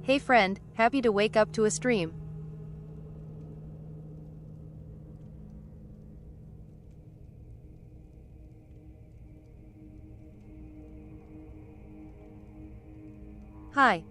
Hey friend, happy to wake up to a stream. Hi.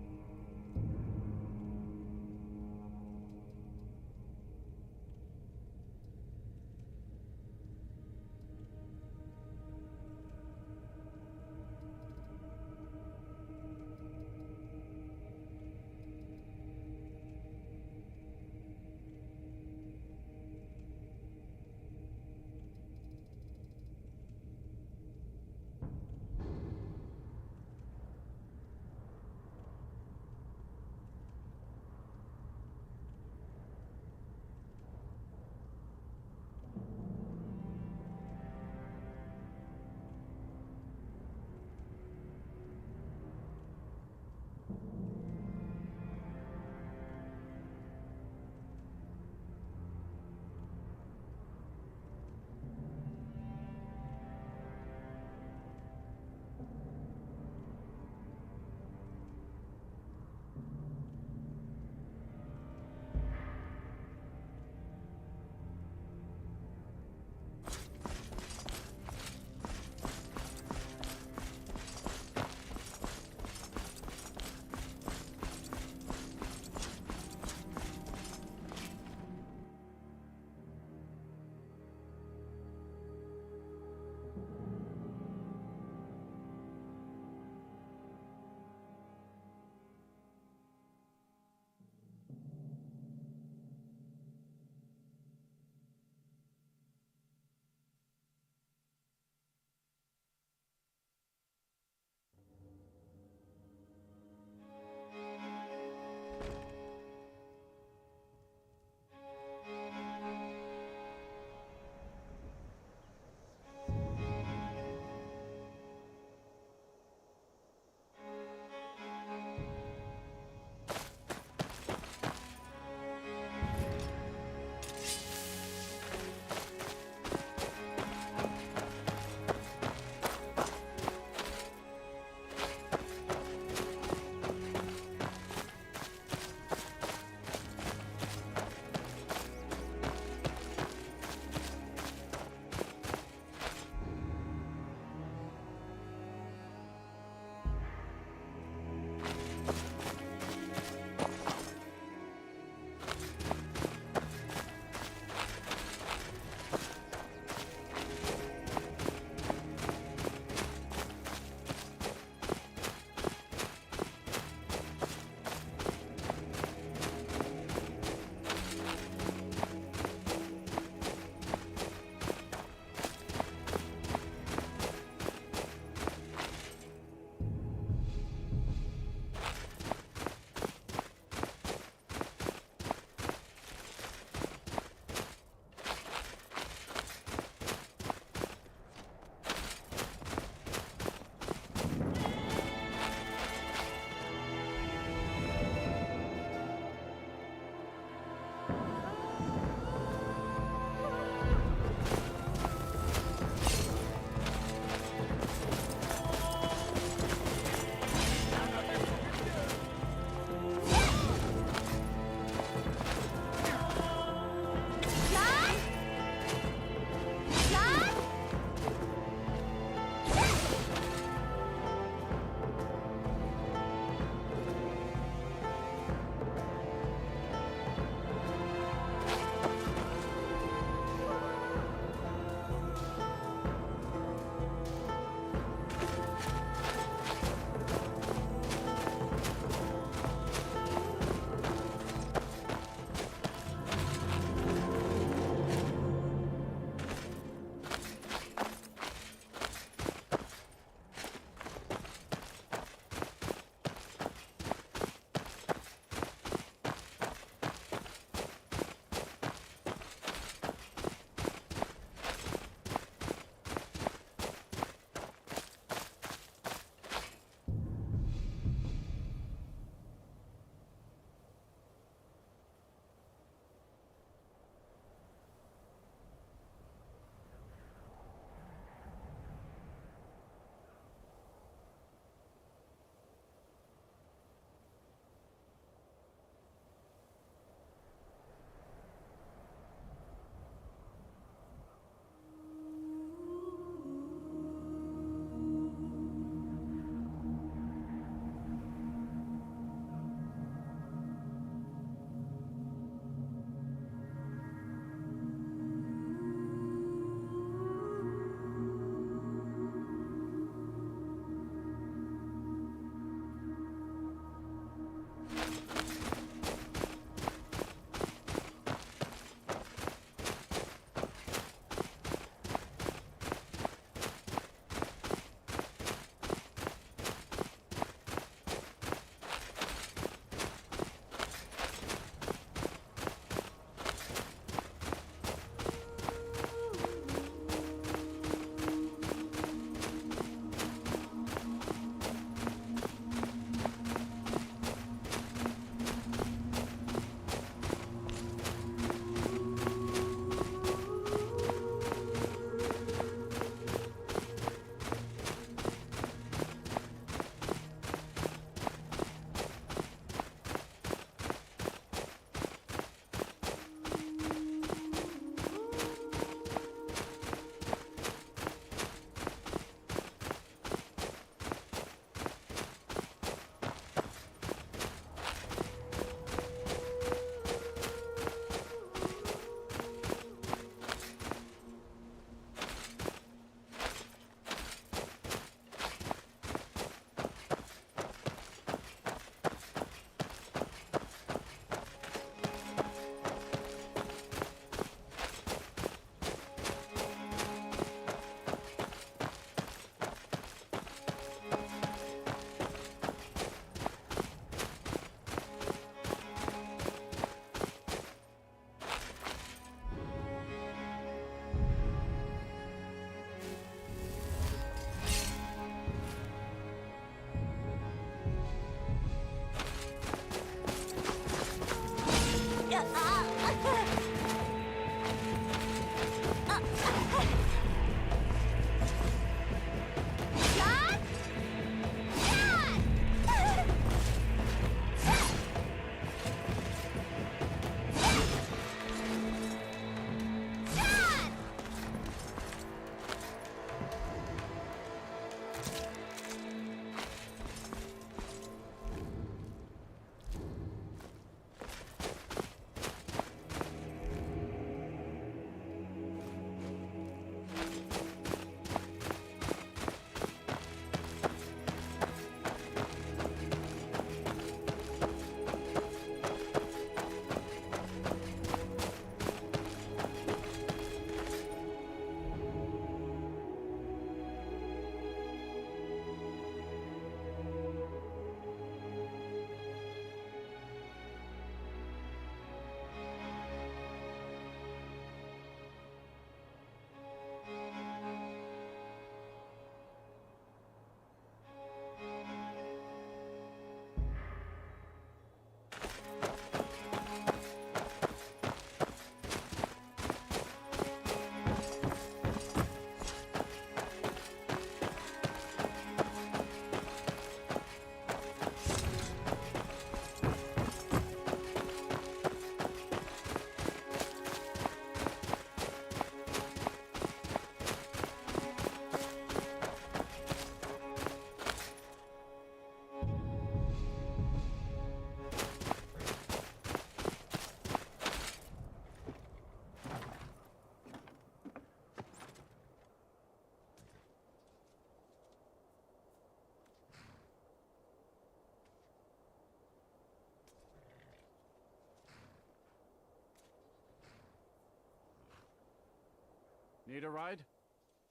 Need a ride?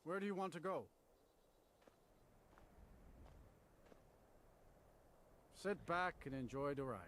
Where do you want to go? Sit back and enjoy the ride.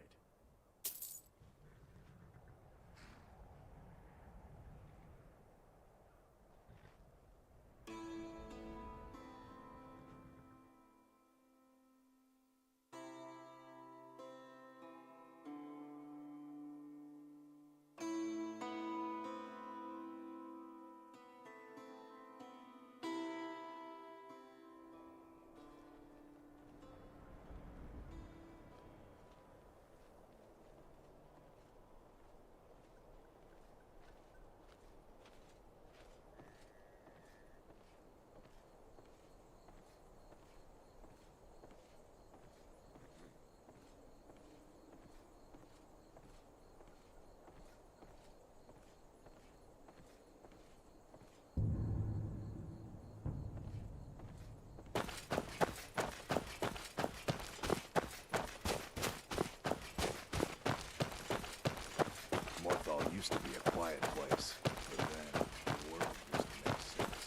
Morthal used to be a quiet place, but then the world used to make sense.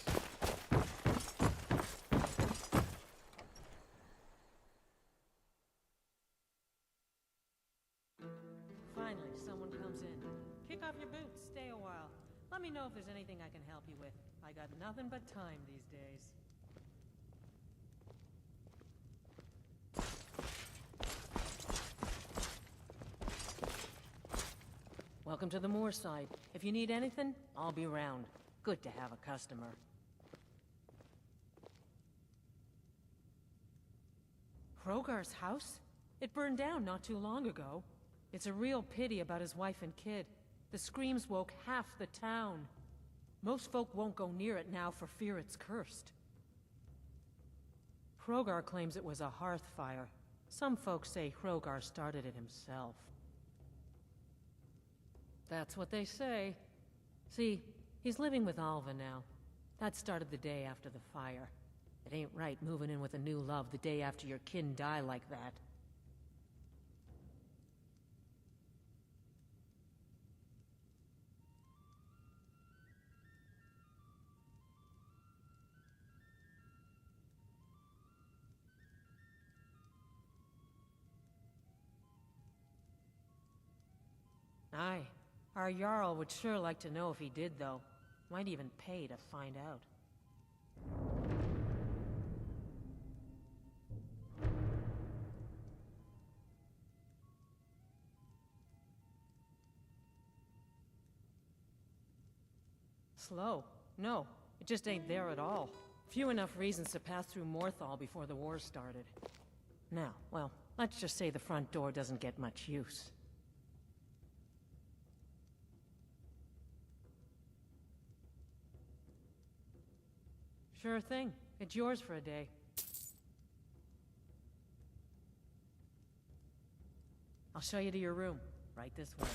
Finally, someone comes in. Kick off your boots, stay a while. Let me know if there's anything I can help you with. I got nothing but time these days. Welcome to the moorside. If you need anything, I'll be round. Good to have a customer. Hrogar's house? It burned down not too long ago. It's a real pity about his wife and kid. The screams woke half the town. Most folk won't go near it now for fear it's cursed. Hrogar claims it was a hearth fire. Some folks say Hrogar started it himself. That's what they say. See, he's living with Alva now. That started the day after the fire. It ain't right moving in with a new love the day after your kin die like that. Aye. Our Jarl would sure like to know if he did, though. Might even pay to find out. Slow? No, it just ain't there at all. Few enough reasons to pass through Morthal before the war started. Now, well, let's just say the front door doesn't get much use. Sure thing. It's yours for a day. I'll show you to your room. Right this way.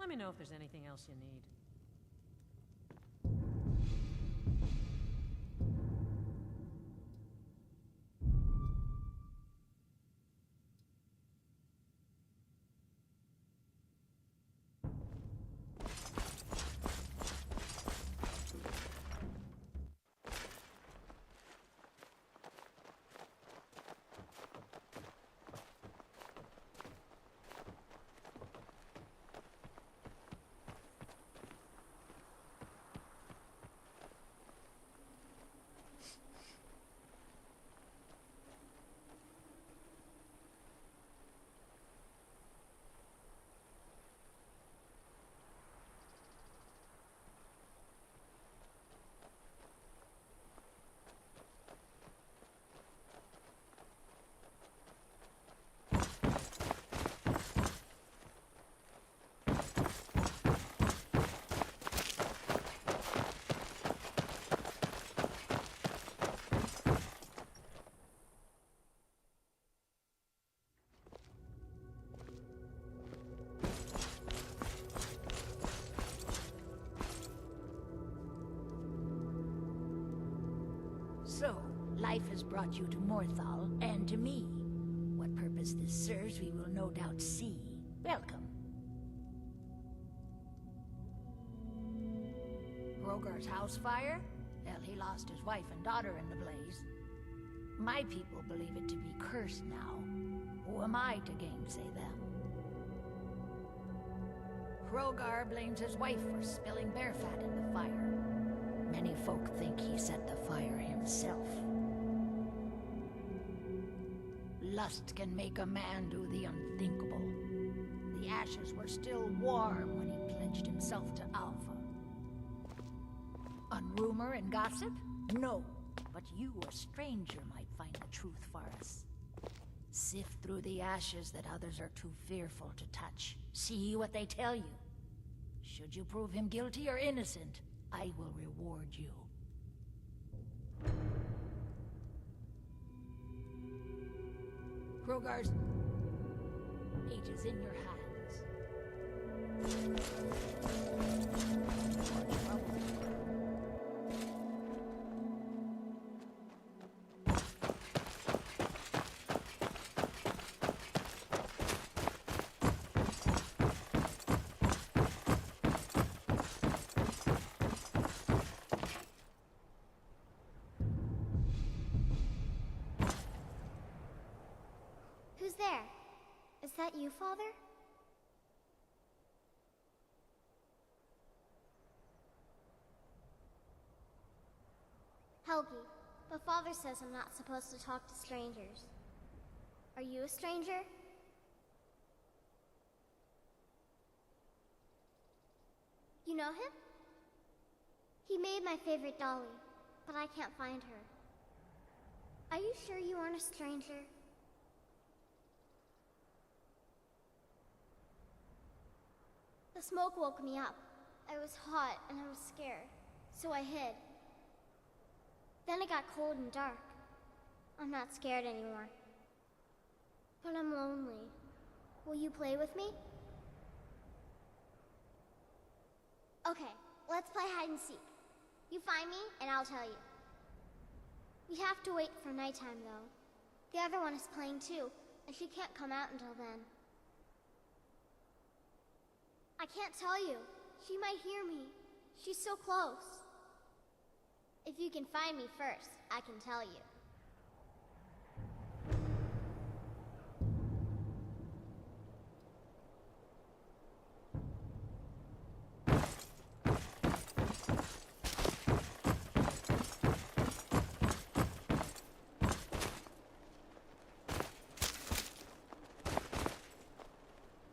Let me know if there's anything else you need. So, life has brought you to Morthal, and to me. What purpose this serves, we will no doubt see. Welcome. Rogar's house fire? Hell, he lost his wife and daughter in the blaze. My people believe it to be cursed now. Who am I to gainsay them? Rogar blames his wife for spilling bear fat in the fire. Many folk think he set the fire himself. Lust can make a man do the unthinkable. The ashes were still warm when he pledged himself to Alpha. On rumor and gossip? No. But you, a stranger, might find the truth for us. Sift through the ashes that others are too fearful to touch. See what they tell you. Should you prove him guilty or innocent, I will reward you. Rogar's fate is in your hands. Who's there? Is that you, Father? Helgi, but Father says I'm not supposed to talk to strangers. Are you a stranger? You know him? He made my favorite dolly, but I can't find her. Are you sure you aren't a stranger? The smoke woke me up. I was hot and I was scared, so I hid. Then it got cold and dark. I'm not scared anymore. But I'm lonely. Will you play with me? Okay, let's play hide and seek. You find me, and I'll tell you. We have to wait for nighttime, though. The other one is playing too, and she can't come out until then. I can't tell you. She might hear me. She's so close. If you can find me first, I can tell you.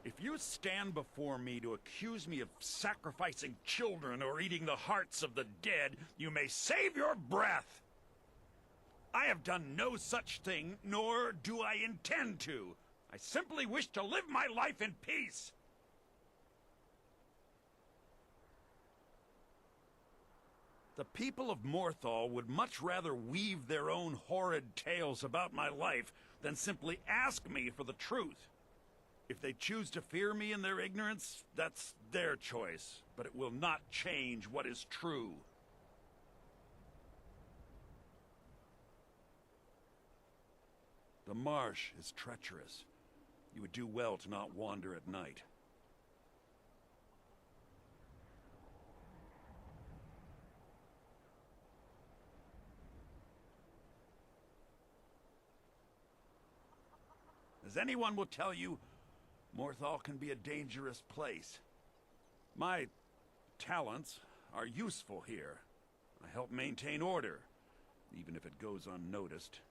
If you stand before me to accuse me of sacrificing children or eating the hearts of the dead, you may save your breath. I have done no such thing, nor do I intend to. I simply wish to live my life in peace. The people of Morthal would much rather weave their own horrid tales about my life than simply ask me for the truth. If they choose to fear me in their ignorance, that's their choice, but it will not change what is true. The marsh is treacherous. You would do well to not wander at night. As anyone will tell you, Morthal can be a dangerous place. My talents are useful here. I help maintain order, even if it goes unnoticed.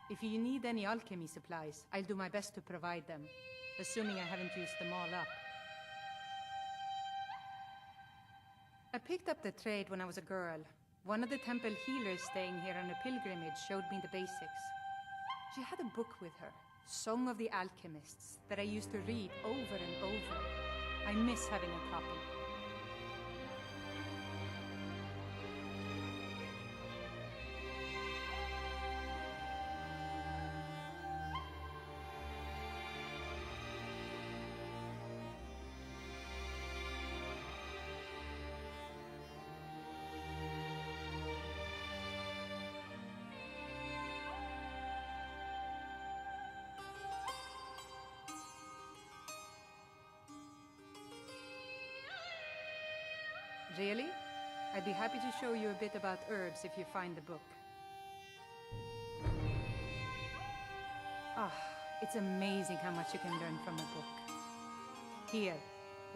If you need any alchemy supplies, I'll do my best to provide them, assuming I haven't used them all up. I picked up the trade when I was a girl. One of the temple healers staying here on a pilgrimage showed me the basics. She had a book with her, Song of the Alchemists, that I used to read over and over. I miss having a copy. Really? I'd be happy to show you a bit about herbs if you find the book. Ah, it's amazing how much you can learn from a book. Here,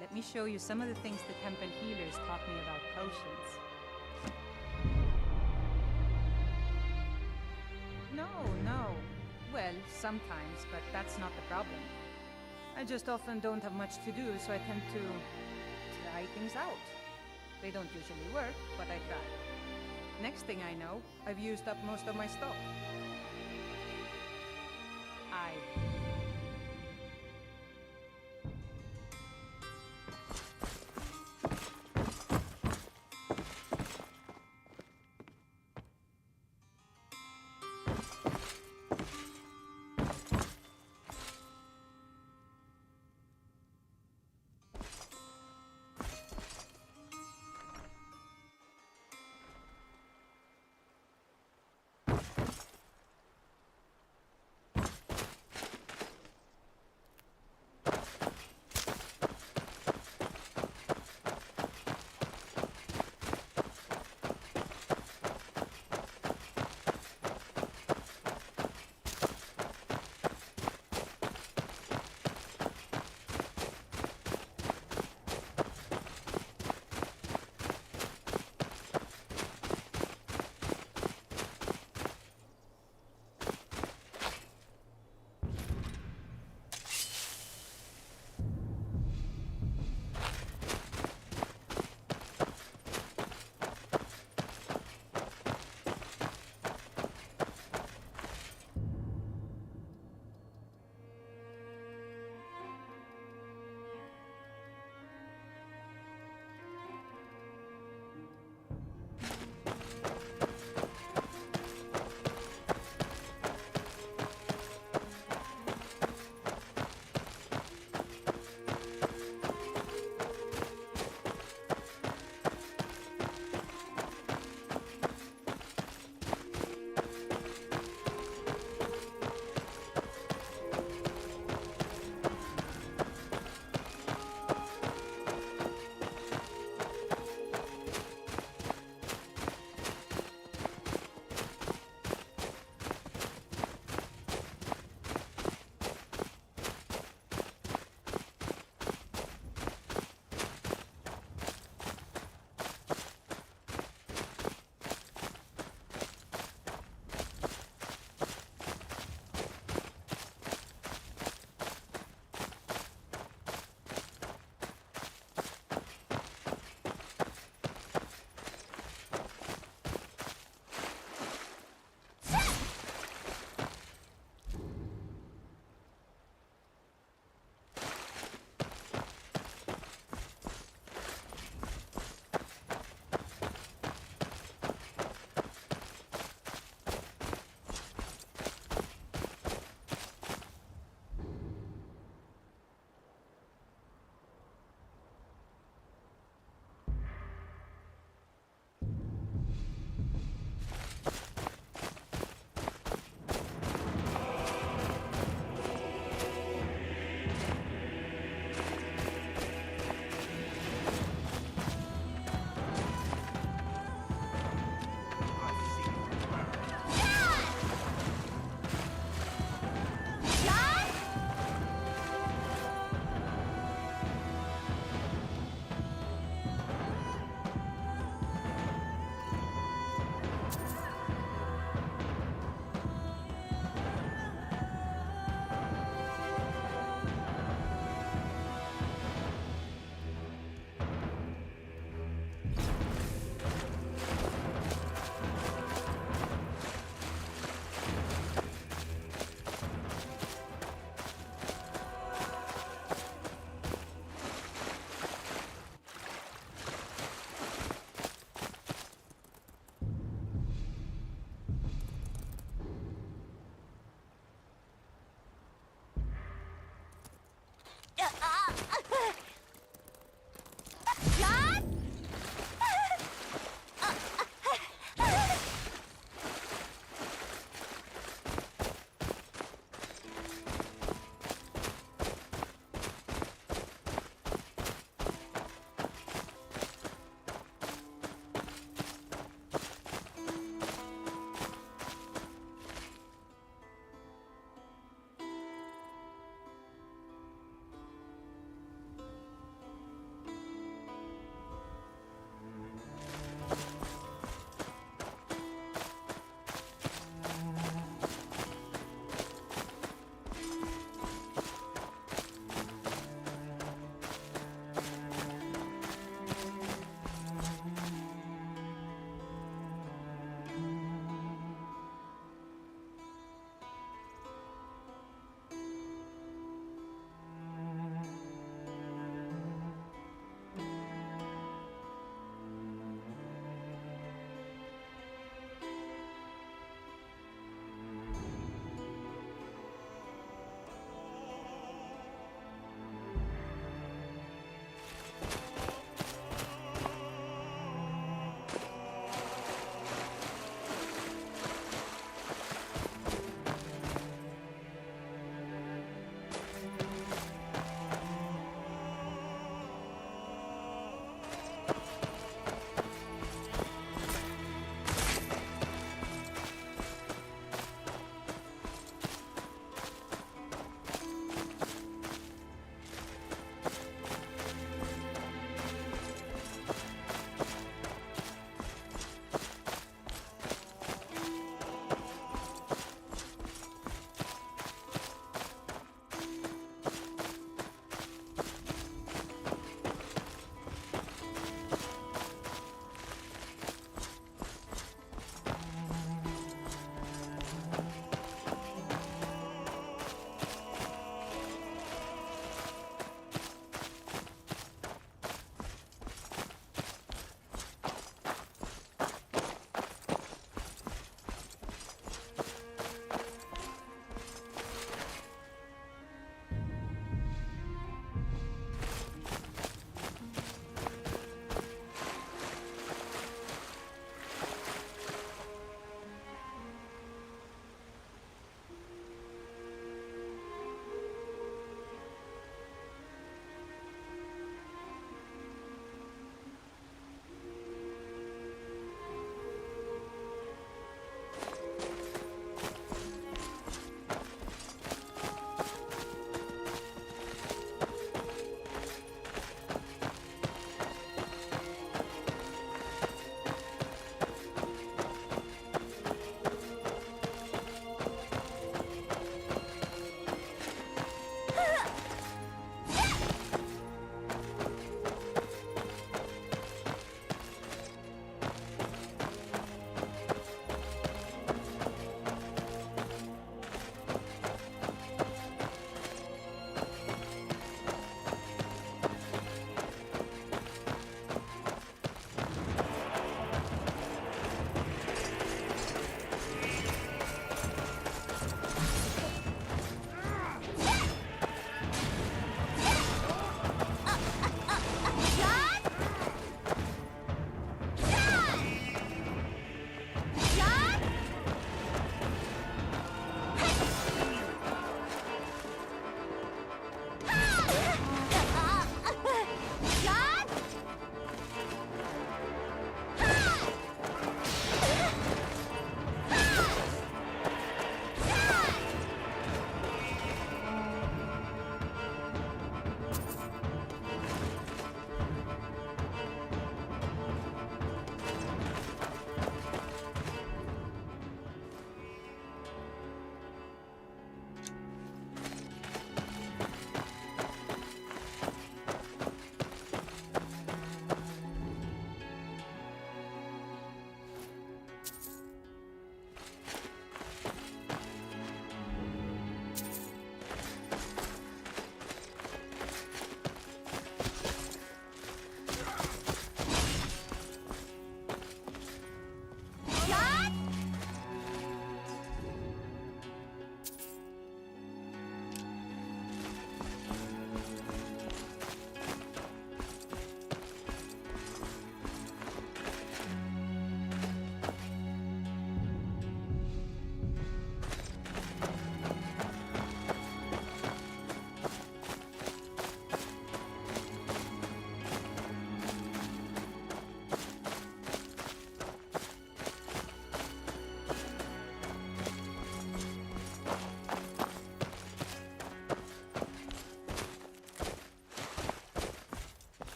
let me show you some of the things the temple healers taught me about potions. No. Well, sometimes, but that's not the problem. I just often don't have much to do, so I tend to try things out. They don't usually work, but I try. Next thing I know, I've used up most of my stock.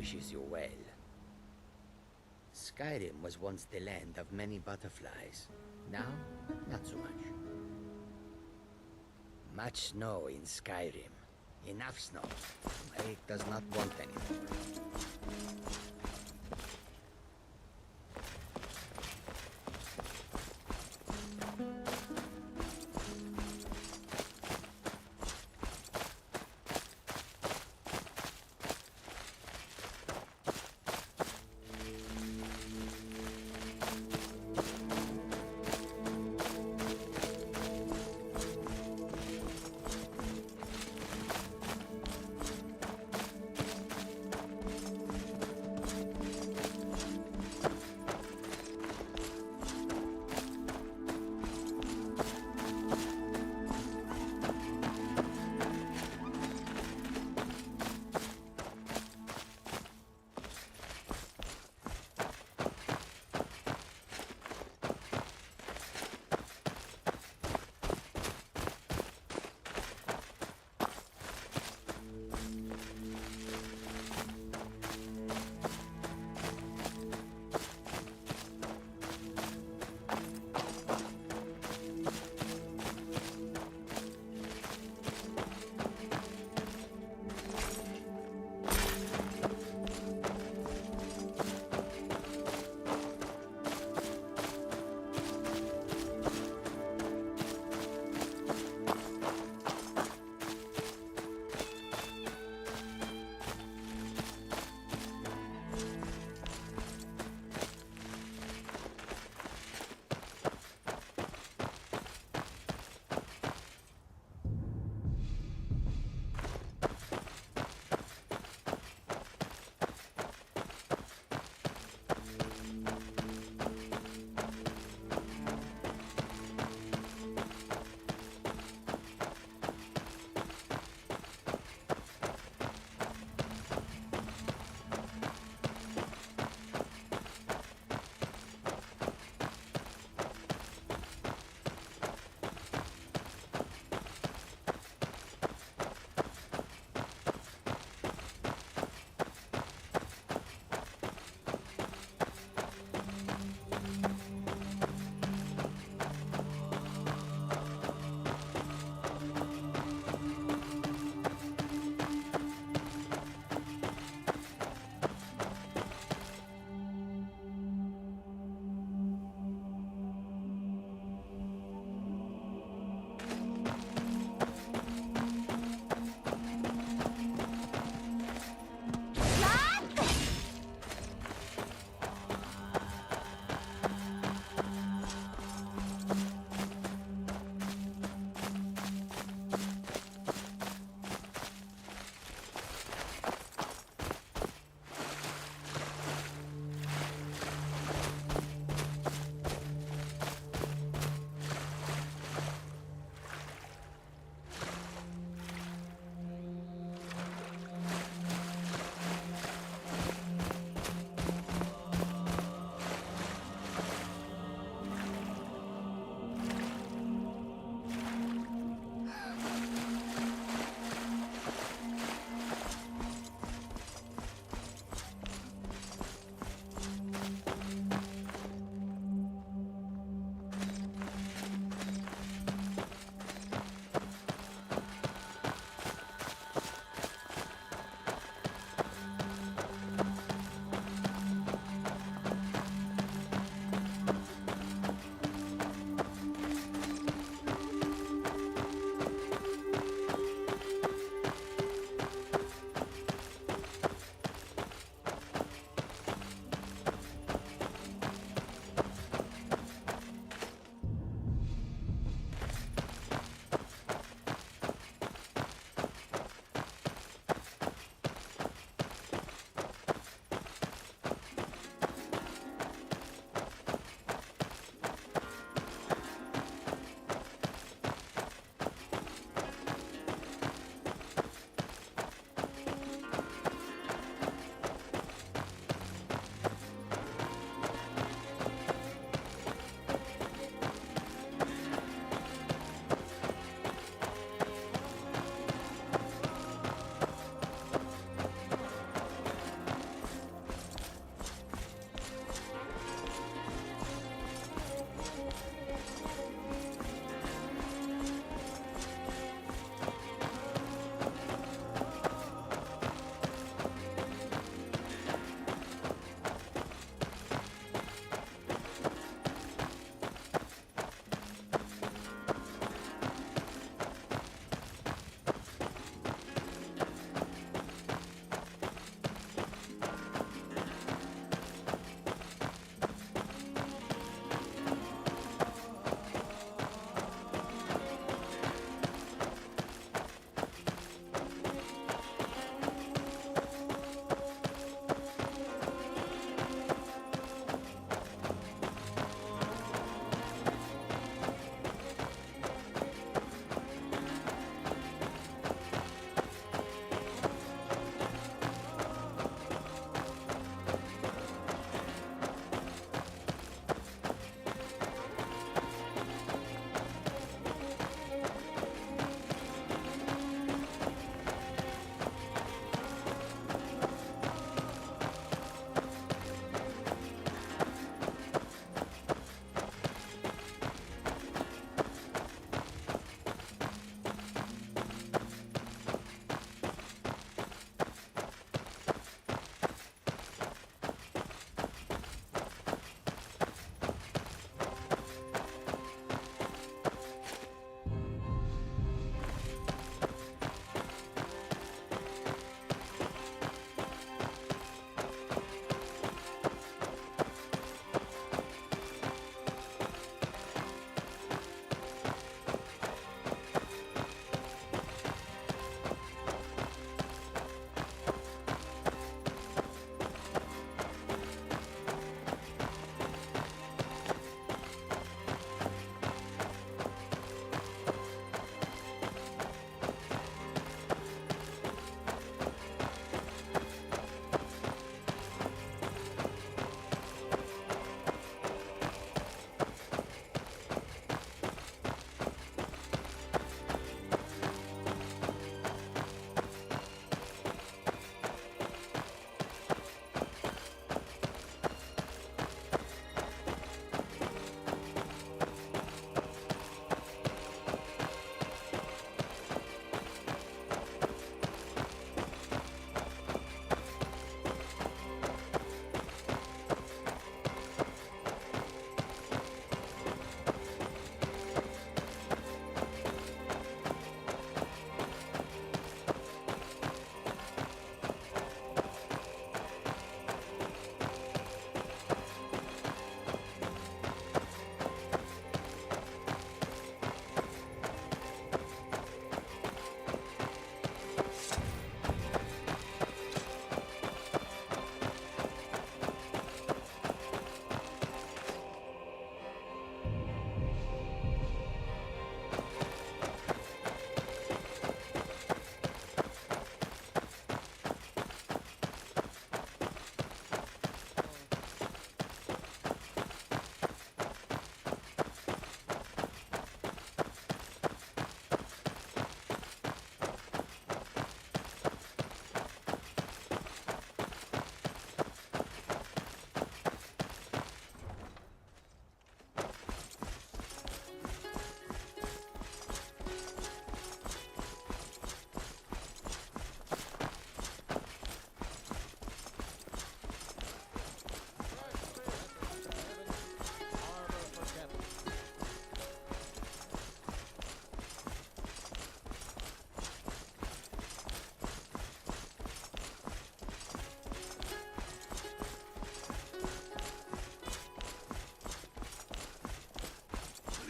wishes you well. Skyrim was once the land of many butterflies. Now, not so much. Much snow in Skyrim. Enough snow. The lake does not want any more.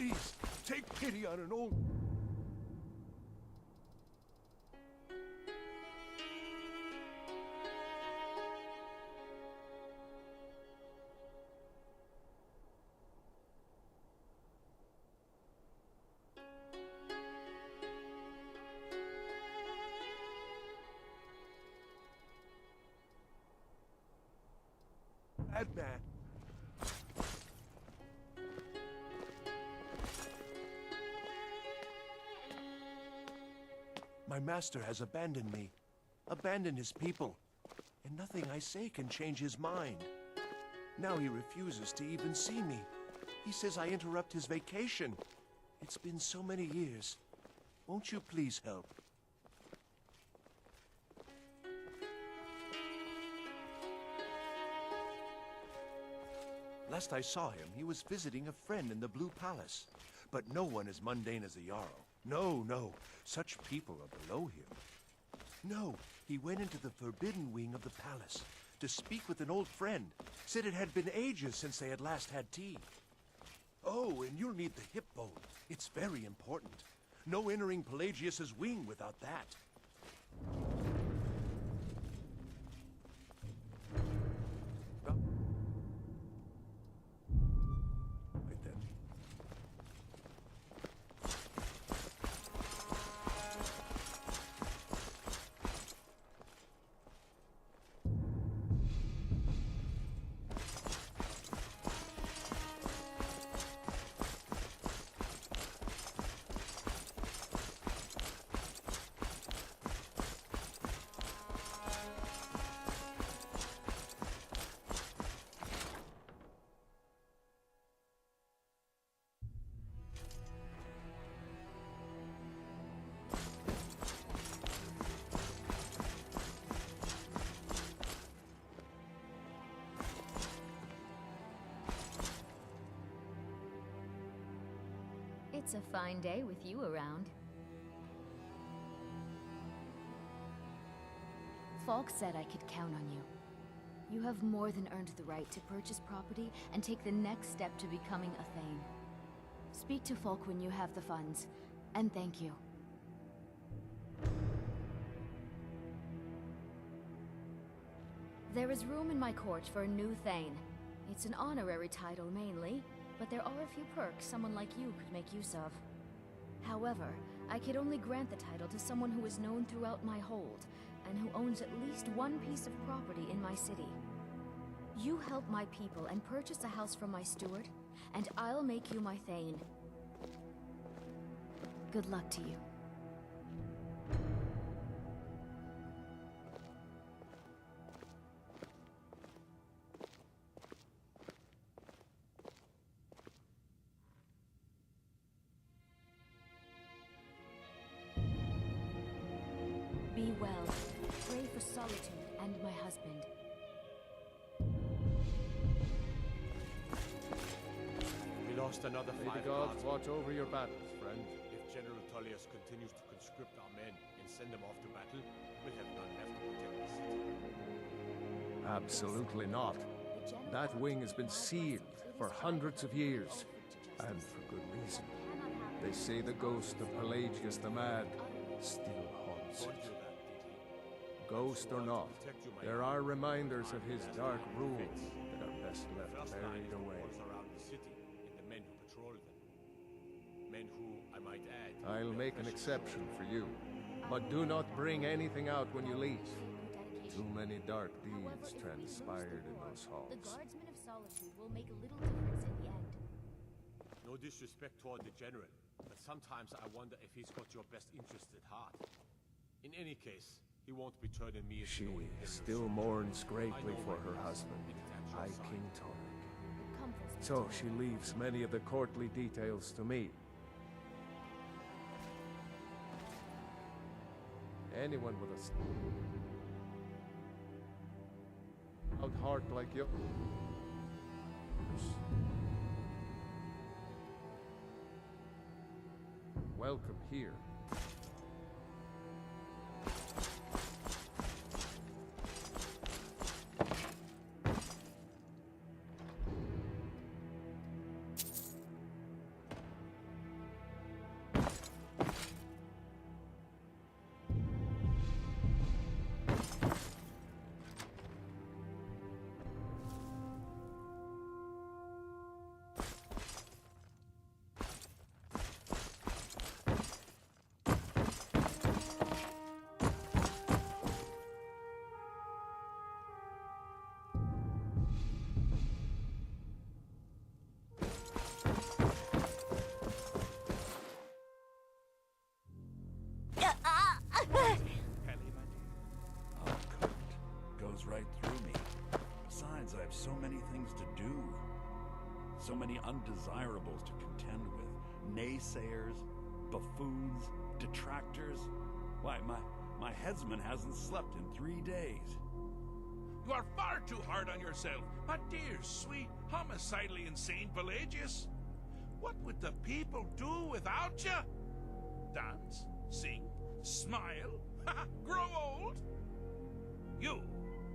Please, take pity on an old... madman. My master has abandoned me, abandoned his people, and nothing I say can change his mind. Now he refuses to even see me. He says I interrupt his vacation. It's been so many years. Won't you please help? Last I saw him, he was visiting a friend in the Blue Palace. But no one as mundane as a Jarl. No, no. Such people are below him. No, he went into the forbidden wing of the palace to speak with an old friend. Said it had been ages since they had last had tea. Oh, and you'll need the hip bone. It's very important. No entering Pelagius's wing without that. Right then. It's a fine day with you around. Falk said I could count on you. You have more than earned the right to purchase property and take the next step to becoming a Thane. Speak to Falk when you have the funds, and thank you. There is room in my court for a new Thane. It's an honorary title mainly, but there are a few perks someone like you could make use of. However, I could only grant the title to someone who is known throughout my hold, and who owns at least one piece of property in my city. You help my people and purchase a house from my steward, and I'll make you my Thane. Good luck to you. Be well. Pray for solitude and my husband. We lost another May five the gods guards. watch over your battles, friend. If General Tullius continues to conscript our men and send them off to battle, we'll have none left to protect the city. Absolutely not. That wing has been sealed for hundreds of years, and for good reason. They say the ghost of Pelagius the Mad still haunts it. Ghost or not, there are reminders of his dark rule that are best left buried away. Around the city and the men who patrol them. Men who, I might add, I'll make an exception for you, but do not bring anything out when you leave. Too many dark deeds transpired in those The halls. Guardsmen of Solitude will make a little difference in the end. no disrespect toward the general, but sometimes I wonder if he's got your best interest at heart. In any case, he won't be turning me She into still mourns greatly for her husband, High King Torek. So she leaves many of the courtly details to me. Anyone with a stout heart like yours. Welcome here. have so many things to do. So many undesirables to contend with. Naysayers, buffoons, detractors. Why, my headsman hasn't slept in 3 days. You are far too hard on yourself, my dear, sweet, homicidally insane Pelagius. What would the people do without you? Dance, sing, smile, grow old? You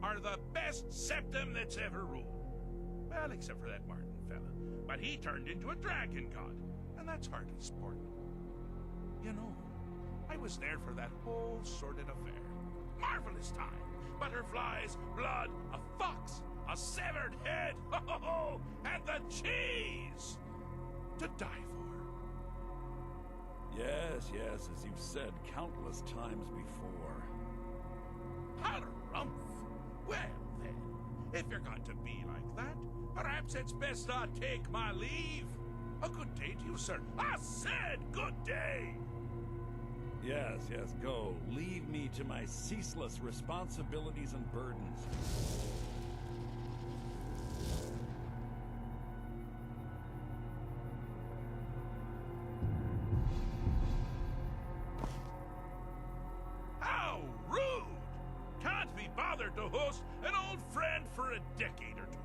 are the best septum that's ever ruled. Well, except for that Martin fella. But he turned into a dragon god, and that's hardly sport. You know, I was there for that whole sordid affair. Marvelous time. Butterflies, blood, a fox, a severed head, and the cheese to die for. Yes, yes, as you've said countless times before. Harumph! Well then, if you're going to be like that, perhaps it's best I take my leave. A good day to you, sir. I said good day! Yes, yes, go. Leave me to my ceaseless responsibilities and burdens. How rude! Can't be bothered to host an old friend for a decade or two.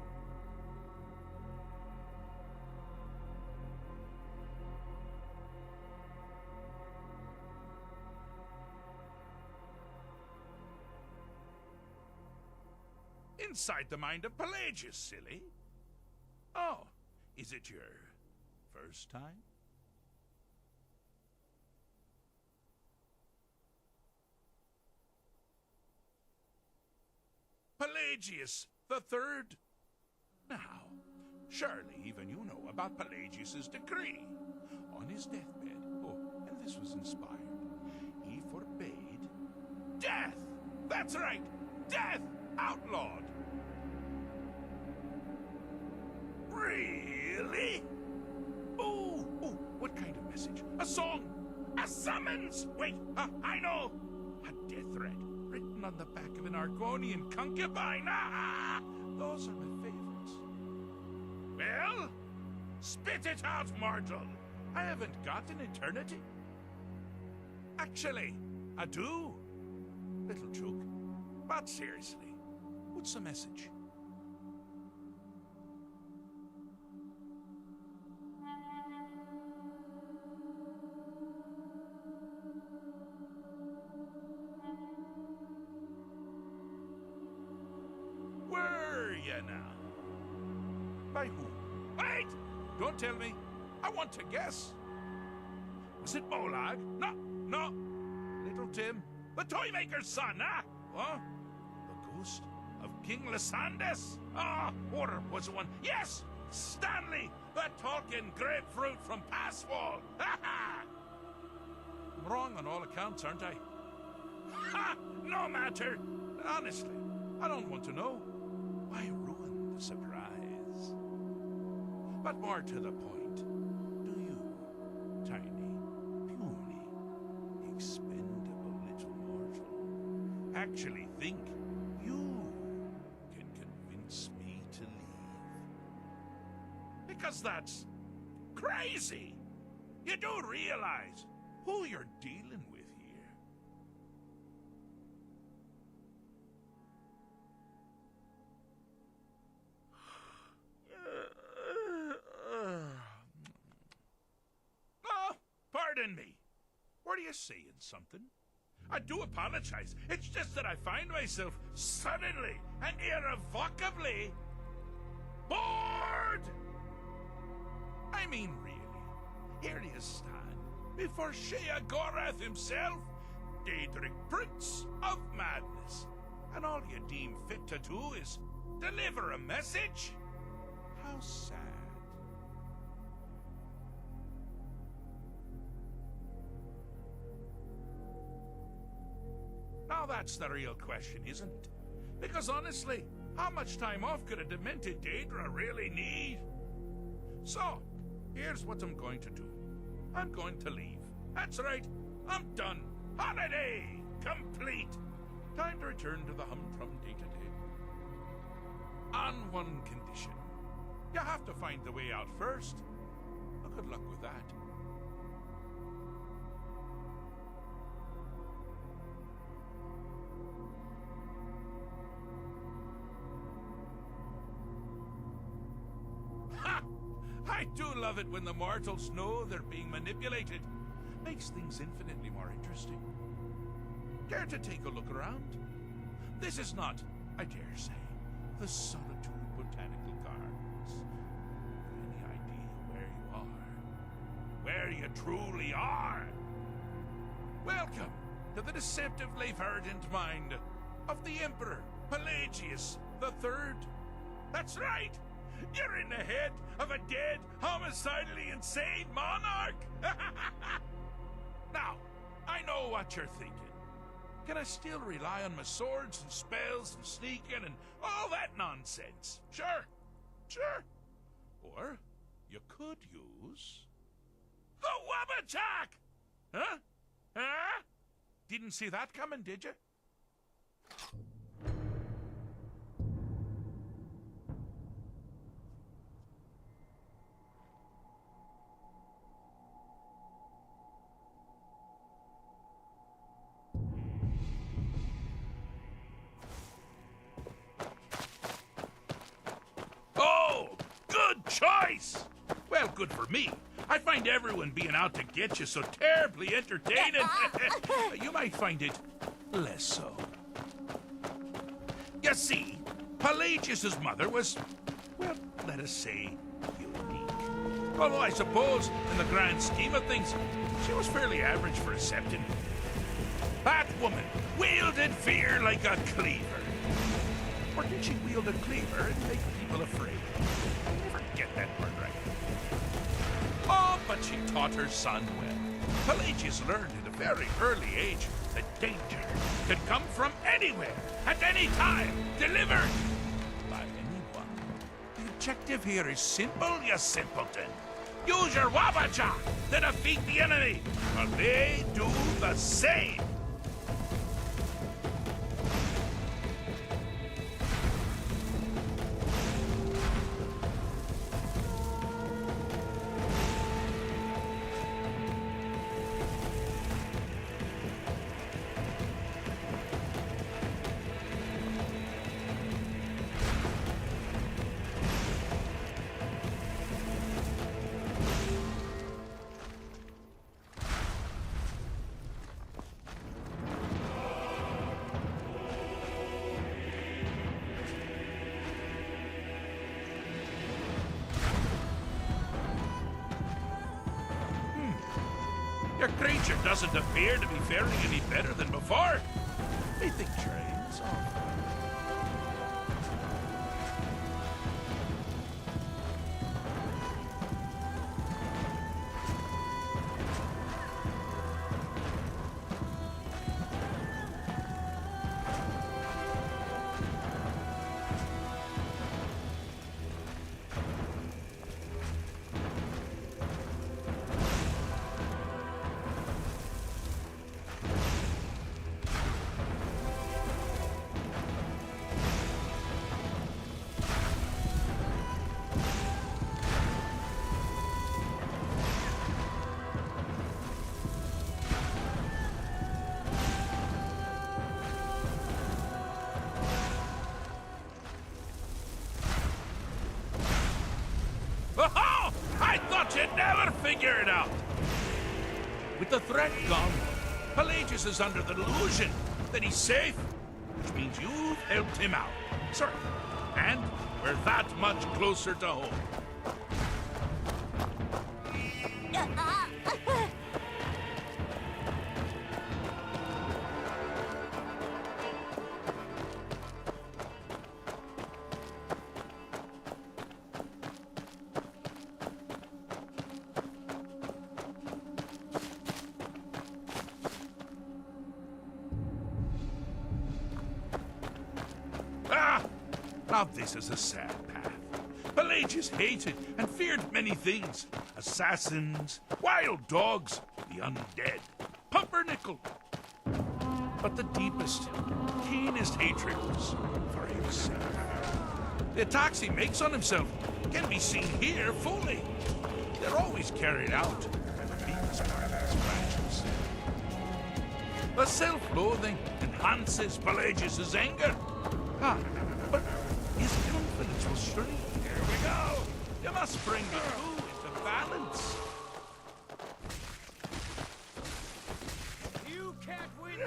Inside the mind of Pelagius, silly. Oh, is it your first time? Pelagius the Third? Now, surely even you know about Pelagius's decree. On his deathbed, oh, and this was inspired, he forbade death! That's right, death! Outlawed! Really? Oh, what kind of message? A song? A summons? Wait, I know! A death threat written on the back of an Argonian concubine. Those are my favorites. Well, spit it out, mortal. I haven't got an eternity. Actually, I do. Little joke. But seriously, what's the message? Were you now? By who? Wait! Don't tell me. I want to guess. Was it Molag? No. Little Tim. The Toymaker's son, huh? Huh? The ghost of King Lysandas? Or was it one? Yes! Stanley! The talking grapefruit from Passwall! Ha! I'm wrong on all accounts, aren't I? Ha! No matter! Honestly, I don't want to know. Why ruin the surprise? But more to the point, do you, tiny, puny, expendable little mortal, actually think you can convince me to leave? Because that's crazy! You do realize who you're dealing with here. Oh, pardon me. Were you saying something? I do apologize. It's just that I find myself suddenly and irrevocably bored. I mean, really. Here you stand before Shea Gorath himself, Daedric Prince of Madness. And all you deem fit to do is deliver a message? How sad. Now that's the real question, isn't it? Because honestly, how much time off could a demented Daedra really need? So, here's what I'm going to do. I'm going to leave. That's right, I'm done. Holiday complete. Time to return to the humdrum day-to-day. On one condition. You have to find the way out first. Well, good luck with that. Ha! I do love it when the mortals know they're being manipulated. Makes things infinitely more interesting. Care to take a look around? This is not, I dare say, the Solitude Botanical Gardens. Any idea where you are? Where you truly are? Welcome to the deceptively verdant mind of the Emperor Pelagius III. That's right! You're in the head of a dead, homicidally insane monarch! Now, I know what you're thinking. Can I still rely on my swords and spells and sneaking and all that nonsense? Sure, sure. Or you could use the Wabbajack! Huh? Huh? Didn't see that coming, did you? Choice! Well, good for me. I find everyone being out to get you so terribly entertaining. You might find it less so. You see, Pelagius's mother was, well, let us say, unique. Although I suppose, in the grand scheme of things, she was fairly average for a septon. That woman wielded fear like a cleaver. Or did she wield a cleaver and make people afraid? I never get that part right. Oh, but she taught her son well. Pelagius learned at a very early age that danger could come from anywhere, at any time, delivered by anyone. The objective here is simple, you simpleton. Use your Wabbajack to defeat the enemy, while they do the same. Your creature doesn't appear to be faring any better than before. I think trains off. Oh, I thought you'd never figure it out! With the threat gone, Pelagius is under the delusion that he's safe, which means you've helped him out. Sir, and we're that much closer to home. Now this is a sad path. Pelagius hated and feared many things. Assassins, wild dogs, the undead, pumpernickel. But the deepest, keenest hatred was for himself. The attacks he makes on himself can be seen here fully. They're always carried out by the deepest part of his branches. The self-loathing enhances Pelagius's anger. But his confidence will shrink. Here we go. You must bring the two into balance. You can't win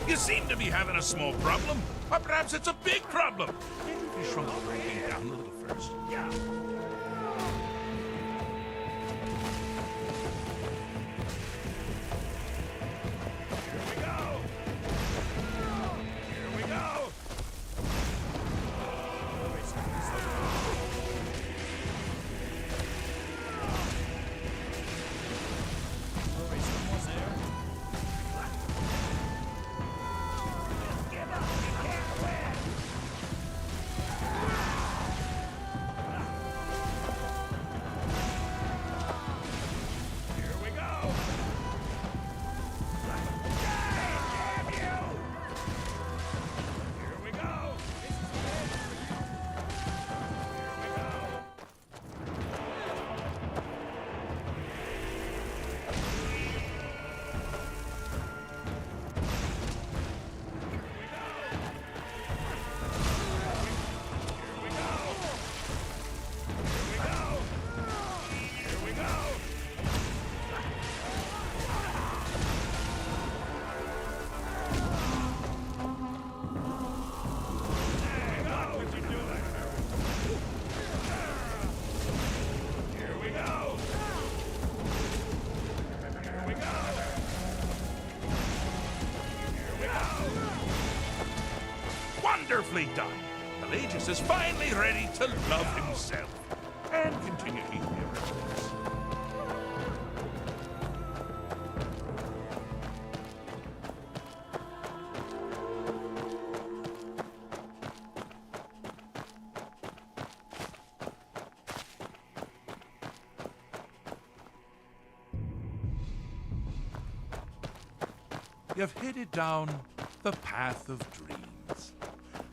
You seem to be having a small problem, or perhaps it's a big problem. Maybe if you shrunk the rating down a little first. Yeah. Wonderfully done. Pelagius is finally ready to love himself and continue eating miracles. You've headed down the path of dreams.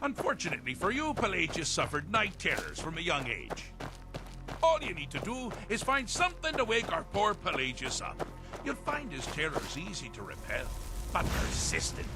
Unfortunately for you, Pelagius suffered night terrors from a young age. All you need to do is find something to wake our poor Pelagius up. You'll find his terrors easy to repel, but persistent.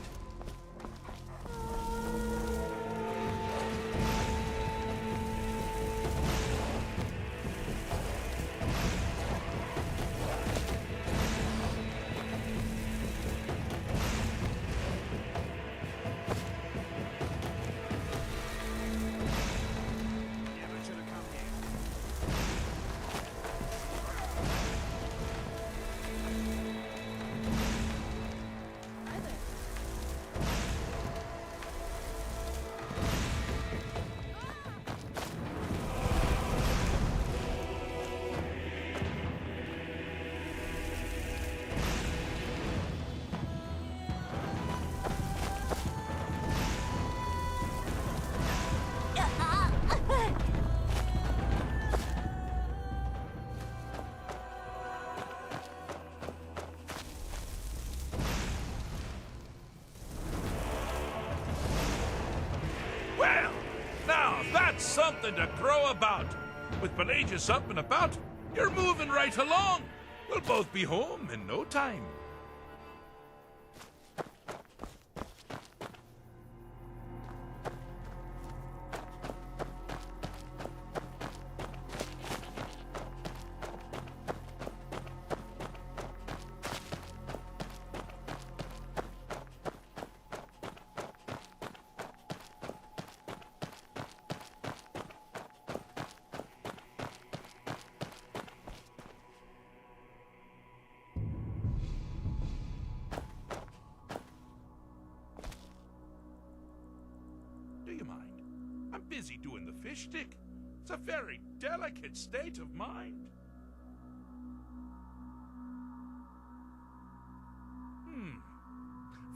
Something to crow about. With Pelagius up and about, you're moving right along. We'll both be home in no time. busy doing the fish stick. It's a very delicate state of mind.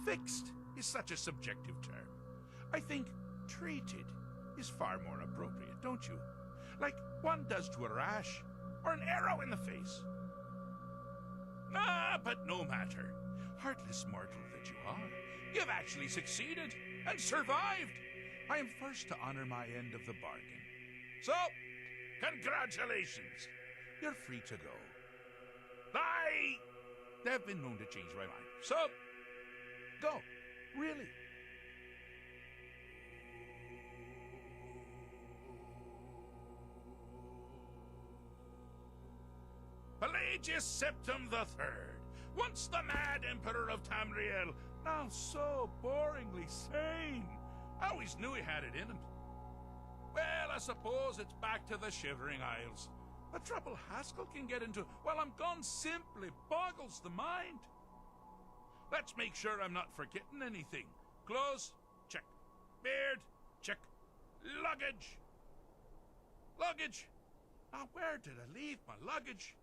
Fixed is such a subjective term. I think treated is far more appropriate, don't you? Like one does to a rash, or an arrow in the face. Ah, but no matter. Heartless mortal that you are, you've actually succeeded and survived. I am first to honor my end of the bargain. So, congratulations. You're free to go. I have been known to change my mind. So, go. Really. Pelagius Septim III, once the mad Emperor of Tamriel, now so boringly sane. I always knew he had it in him. Well, I suppose it's back to the Shivering Isles. The trouble Haskell can get into while I'm gone simply boggles the mind. Let's make sure I'm not forgetting anything. Clothes, check. Beard, check. Luggage. Luggage. Now, where did I leave my luggage?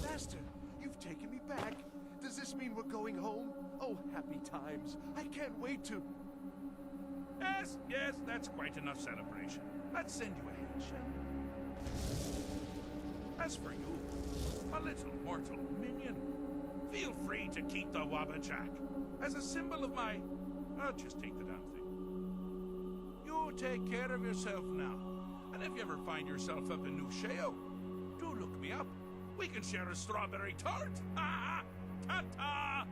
Master, you've taken me back. Does this mean we're going home? Oh, happy times. I can't wait to... Yes, yes, that's quite enough celebration. Let's send you ahead, shall we? As for you, a little mortal minion, feel free to keep the Wabbajack as a symbol of my... just take the damn thing. You take care of yourself now, and if you ever find yourself up in New Sheo, do look me up. We can share a strawberry tart. Ha! Ta-ta!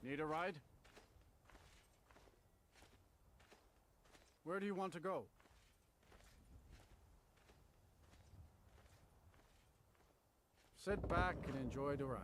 Need a ride? Where do you want to go? Sit back and enjoy the ride.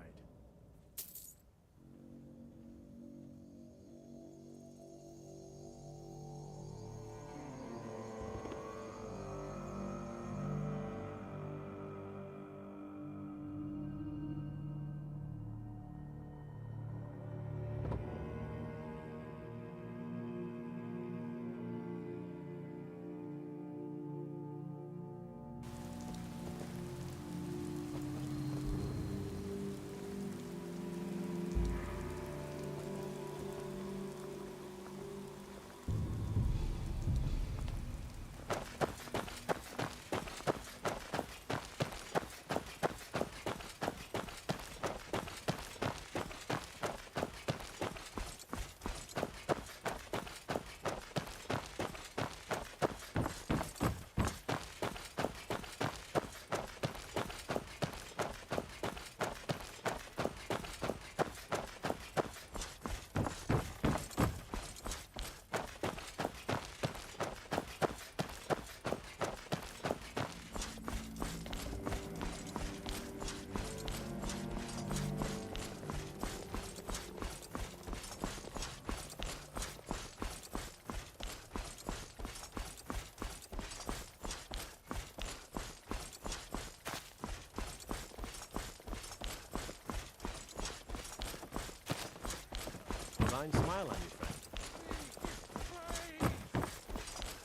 Fine smile on you, friend.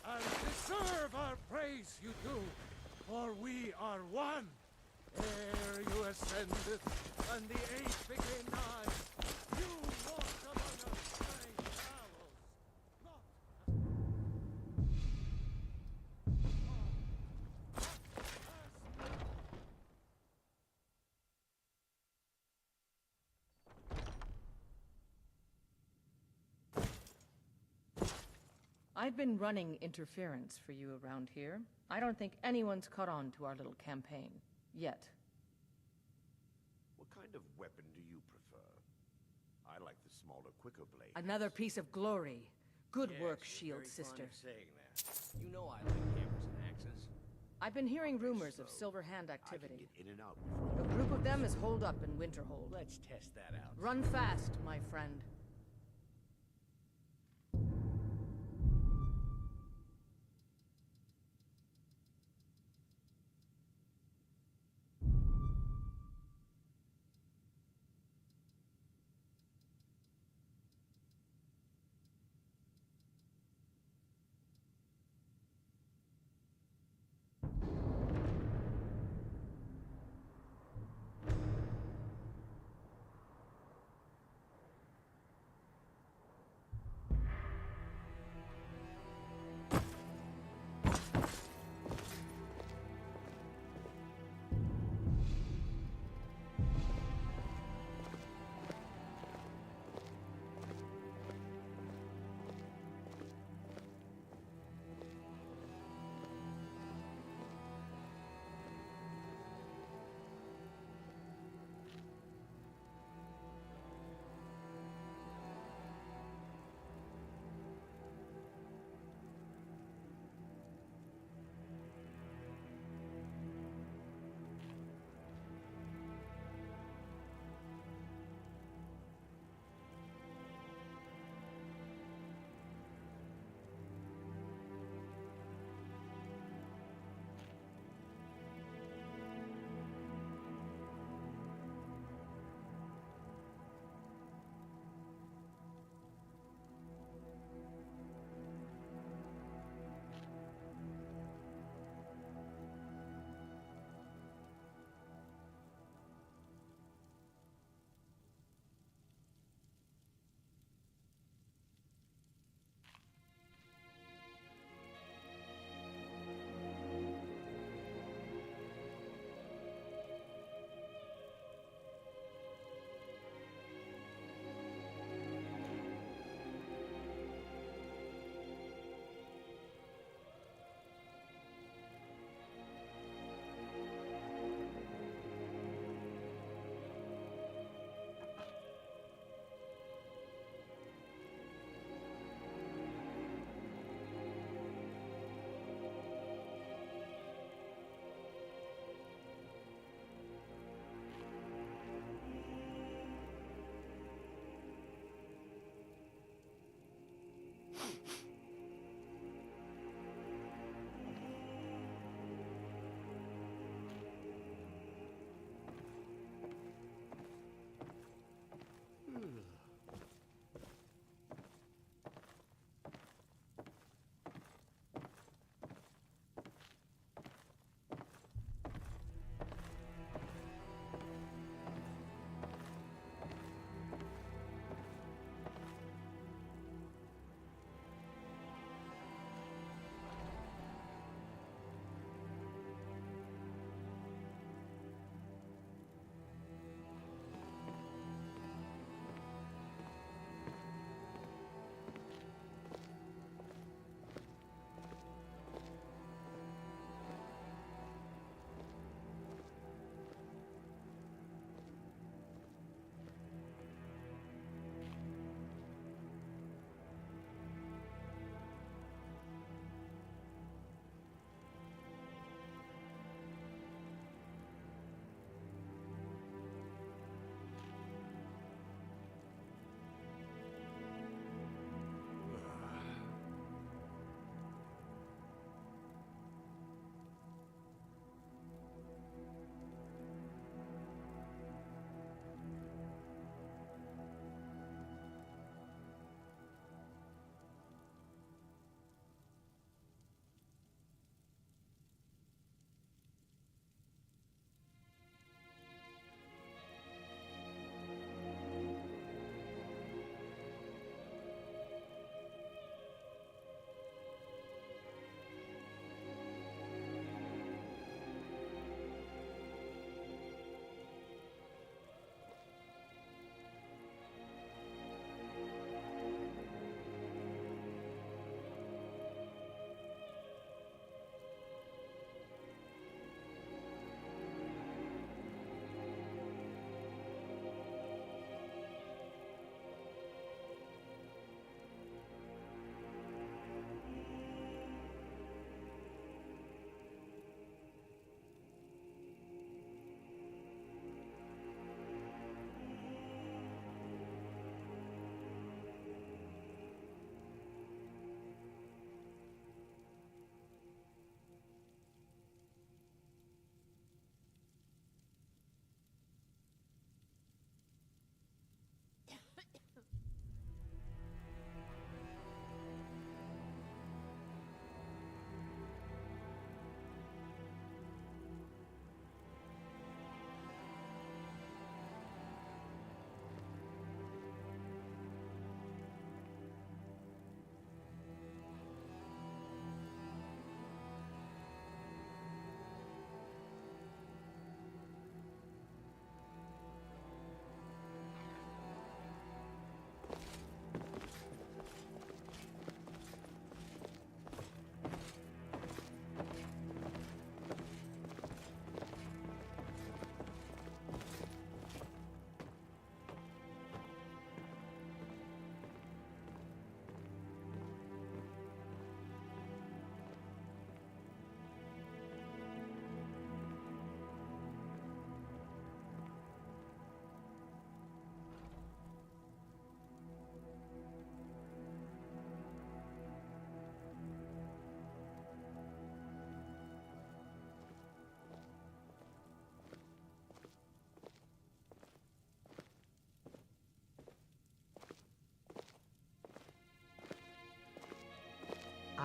And deserve our praise you do, for we are one. Ere you ascended, and the age became nigh, you walked among us strange travels, not I've been running interference for you around here. I don't think anyone's caught on to our little campaign. Yet. What kind of weapon do you prefer? I like the smaller, quicker blade. Another piece of glory. Good Yes, work, you're Shield very Sister. fond of saying that. You know I like hammers and axes. I've been hearing rumors of Silver Hand activity. I can get in and out A group of them is holed up in Winterhold. Let's test that out. Run fast, my friend.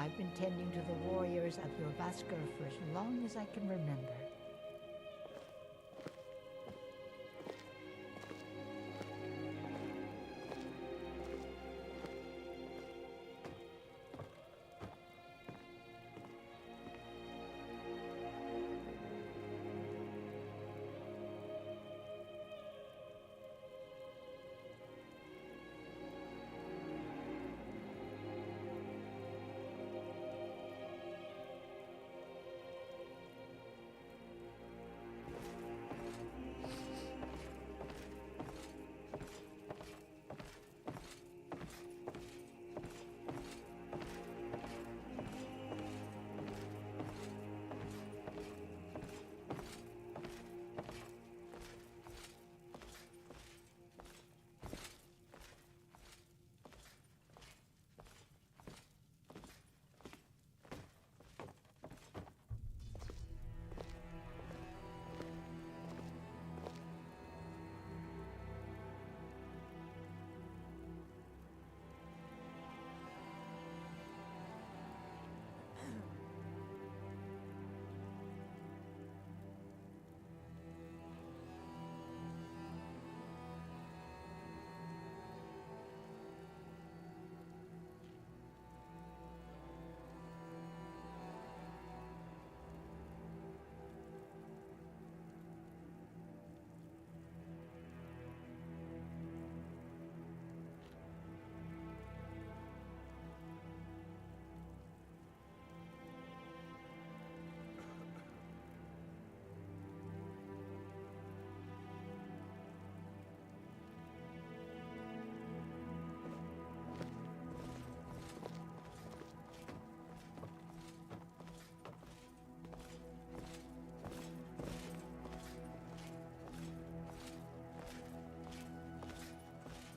I've been tending to the warriors of your Vasker for as long as I can remember.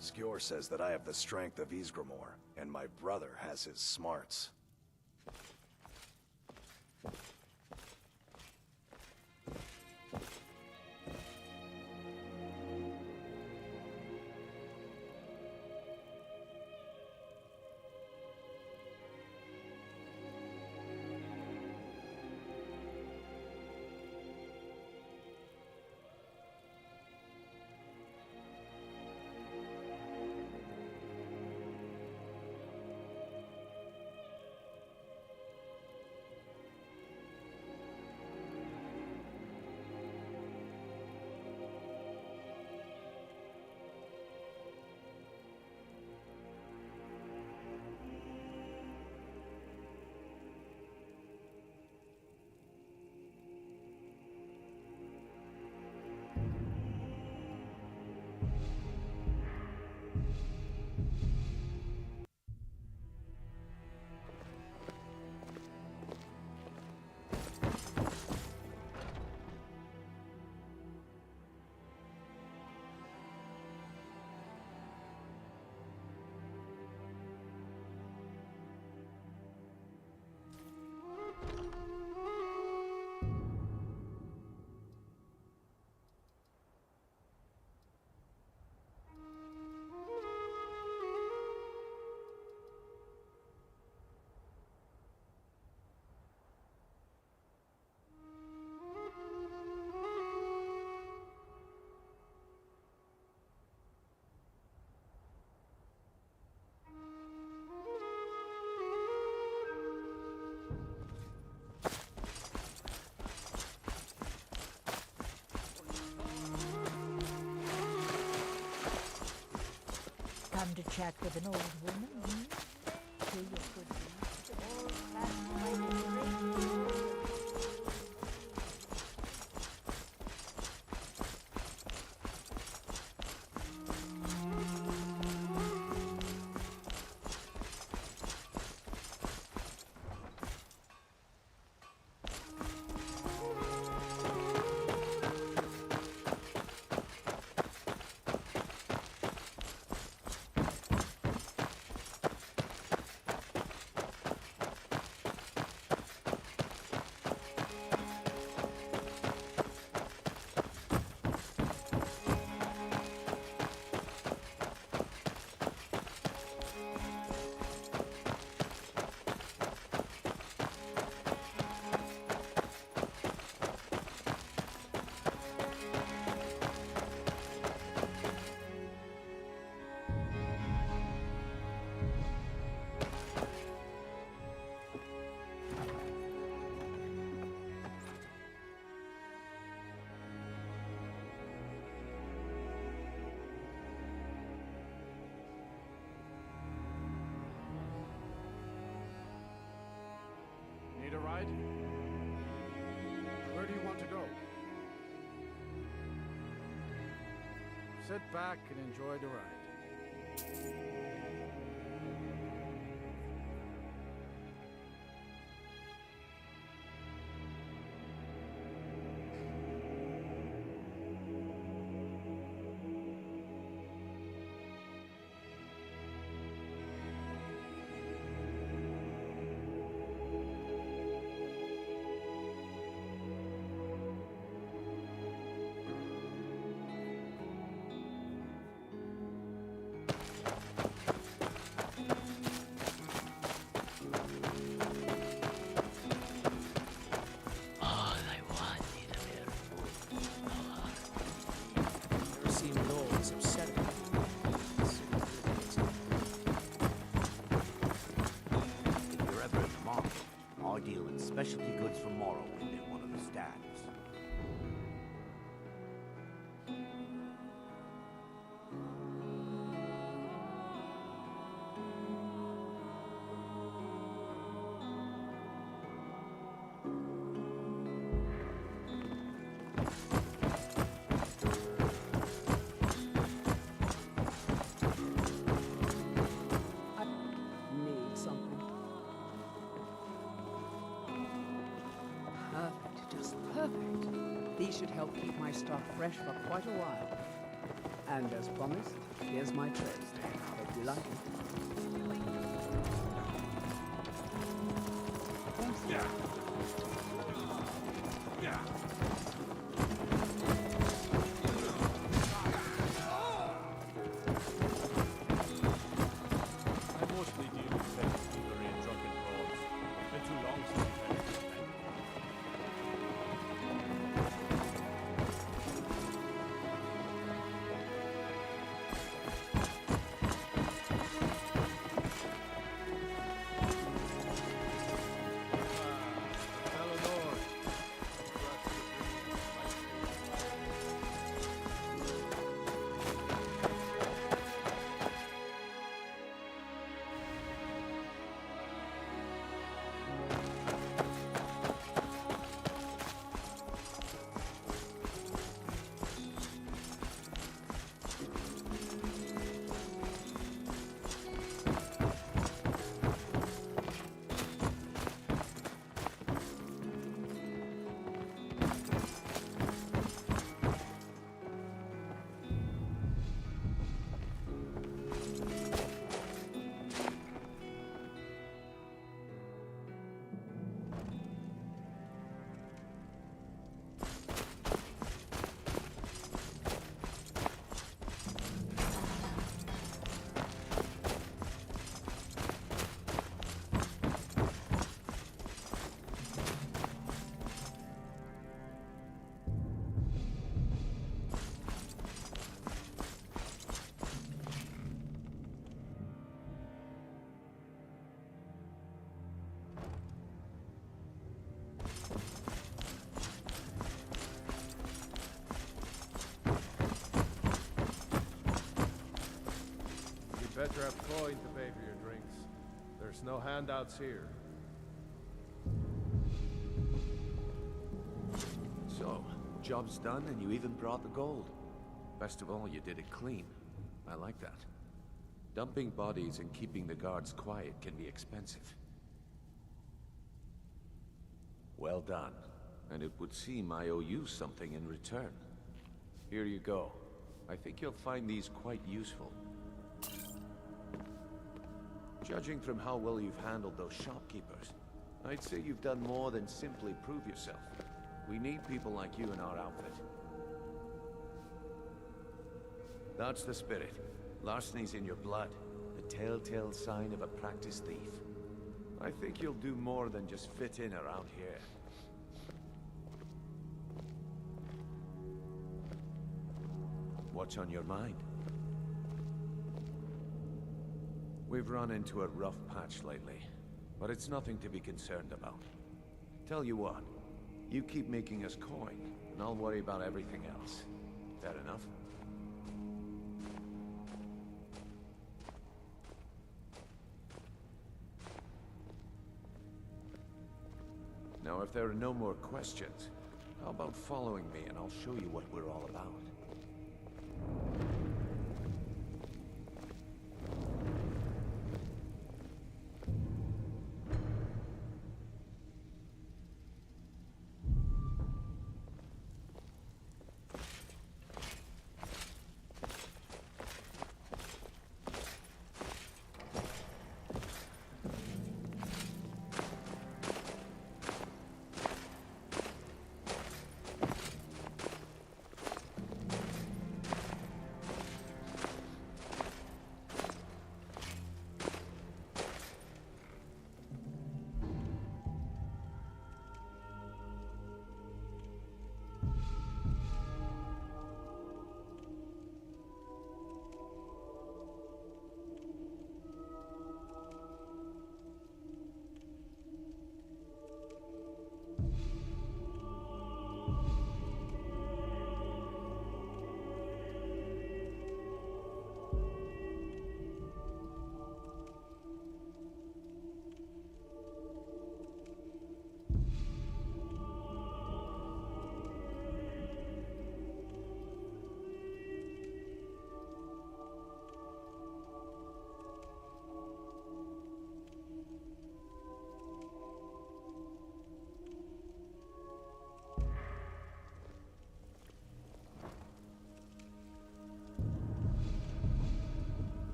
Skjor says that I have the strength of Ysgramor, and my brother has his smarts. Come to chat with an old woman, hmm? Do your good deeds, or pass by the grave. sit back and enjoy the ride. Specialty goods from Morrowind in one of the stands. Need something. Perfect, just perfect. These should help keep my stock fresh for quite a while. And as promised, here's my toast. Hope you like it. Yeah. Yeah. I mostly deal with theft, thievery, and drunken brawls. It's been too long since we've had a good night. Better have coin to pay for your drinks. There's no handouts here. So, job's done and you even brought the gold. Best of all, you did it clean. I like that. Dumping bodies and keeping the guards quiet can be expensive. Well done. And it would seem I owe you something in return. Here you go. I think you'll find these quite useful. Judging from how well you've handled those shopkeepers, I'd say you've done more than simply prove yourself. We need people like you in our outfit. That's the spirit. Larceny's in your blood. The telltale sign of a practiced thief. I think you'll do more than just fit in around here. What's on your mind? We've run into a rough patch lately, but it's nothing to be concerned about. Tell you what, you keep making us coin, and I'll worry about everything else. Fair enough? Now, if there are no more questions, how about following me and I'll show you what we're all about?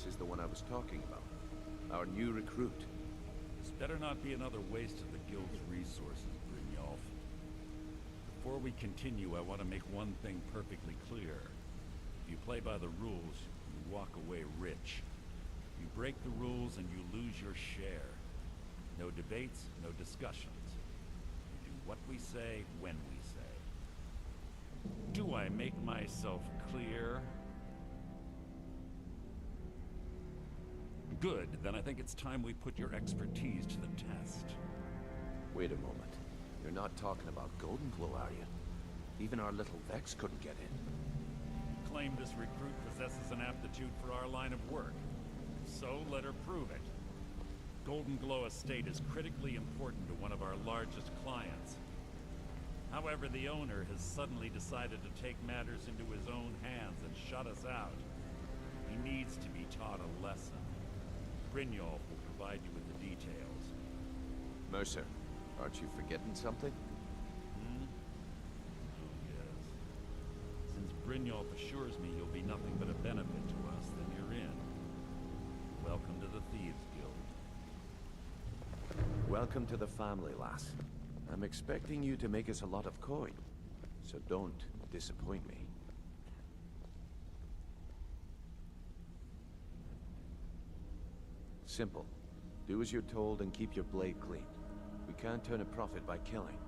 This is the one I was talking about. Our new recruit. This better not be another waste of the Guild's resources, Brynjolf. Before we continue, I want to make one thing perfectly clear. If you play by the rules, you walk away rich. You break the rules and you lose your share. No debates, no discussions. We do what we say, when we say. Do I make myself clear? Good, then I think it's time we put your expertise to the test. Wait a moment. You're not talking about Golden Glow, are you? Even our little Vex couldn't get in. Claim this recruit possesses an aptitude for our line of work. So let her prove it. Golden Glow Estate is critically important to one of our largest clients. However, the owner has suddenly decided to take matters into his own hands and shut us out. He needs to be taught a lesson. Brynjolf will provide you with the details. Mercer, aren't you forgetting something? Hmm? Oh, yes. Since Brynjolf assures me you'll be nothing but a benefit to us, then you're in. Welcome to the Thieves Guild. Welcome to the family, lass. I'm expecting you to make us a lot of coin, so don't disappoint me. Simple. Do as you're told and keep your blade clean. We can't turn a profit by killing.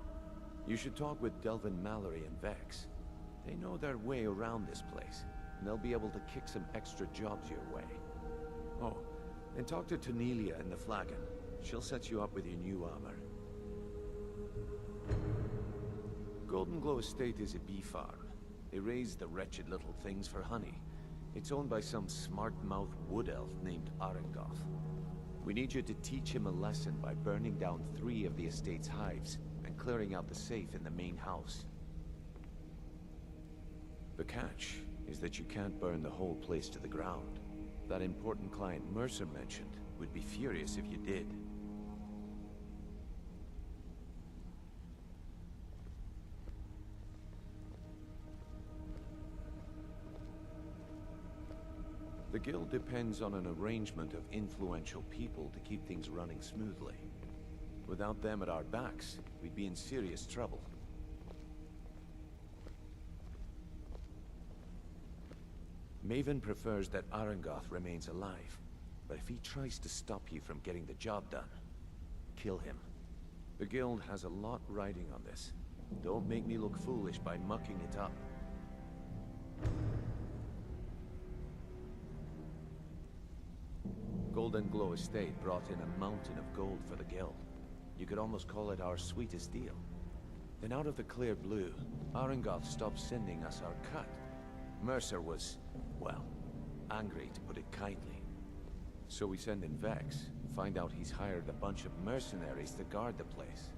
You should talk with Delvin Mallory and Vex. They know their way around this place, and they'll be able to kick some extra jobs your way. Oh, and talk to Tanelia in the Flagon. She'll set you up with your new armor. Golden Glow Estate is a bee farm. They raise the wretched little things for honey. It's owned by some smart-mouthed wood elf named Arengoth. We need you to teach him a lesson by burning down 3 of the estate's hives and clearing out the safe in the main house. The catch is that you can't burn the whole place to the ground. That important client Mercer mentioned would be furious if you did. The guild depends on an arrangement of influential people to keep things running smoothly. Without them at our backs, we'd be in serious trouble. Maven prefers that Arengoth remains alive, but if he tries to stop you from getting the job done, kill him. The guild has a lot riding on this. Don't make me look foolish by mucking it up. Golden Glow Estate brought in a mountain of gold for the guild. You could almost call it our sweetest deal. Then out of the clear blue, Arengoth stopped sending us our cut. Mercer was, well, angry to put it kindly. So we send in Vex, find out he's hired a bunch of mercenaries to guard the place.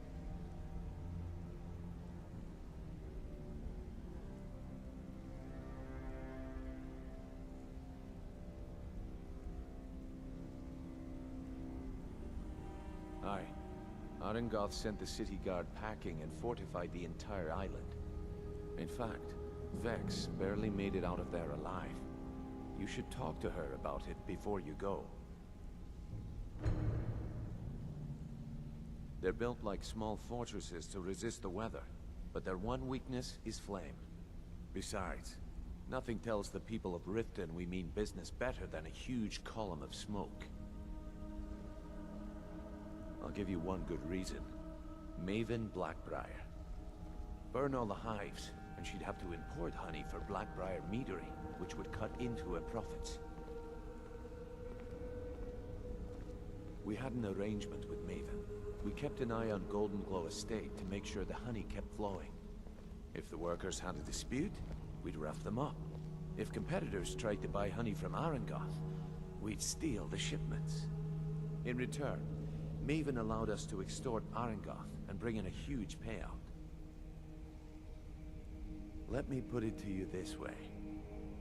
Aye. Arengoth sent the city guard packing and fortified the entire island. In fact, Vex barely made it out of there alive. You should talk to her about it before you go. They're built like small fortresses to resist the weather, but their one weakness is flame. Besides, nothing tells the people of Riften we mean business better than a huge column of smoke. I'll give you one good reason. Maven Blackbriar. Burn all the hives, and she'd have to import honey for Blackbriar meadery, which would cut into her profits. We had an arrangement with Maven. We kept an eye on Golden Glow Estate to make sure the honey kept flowing. If the workers had a dispute, we'd rough them up. If competitors tried to buy honey from Arengoth, we'd steal the shipments. In return, Maven allowed us to extort Arengoth and bring in a huge payout. Let me put it to you this way.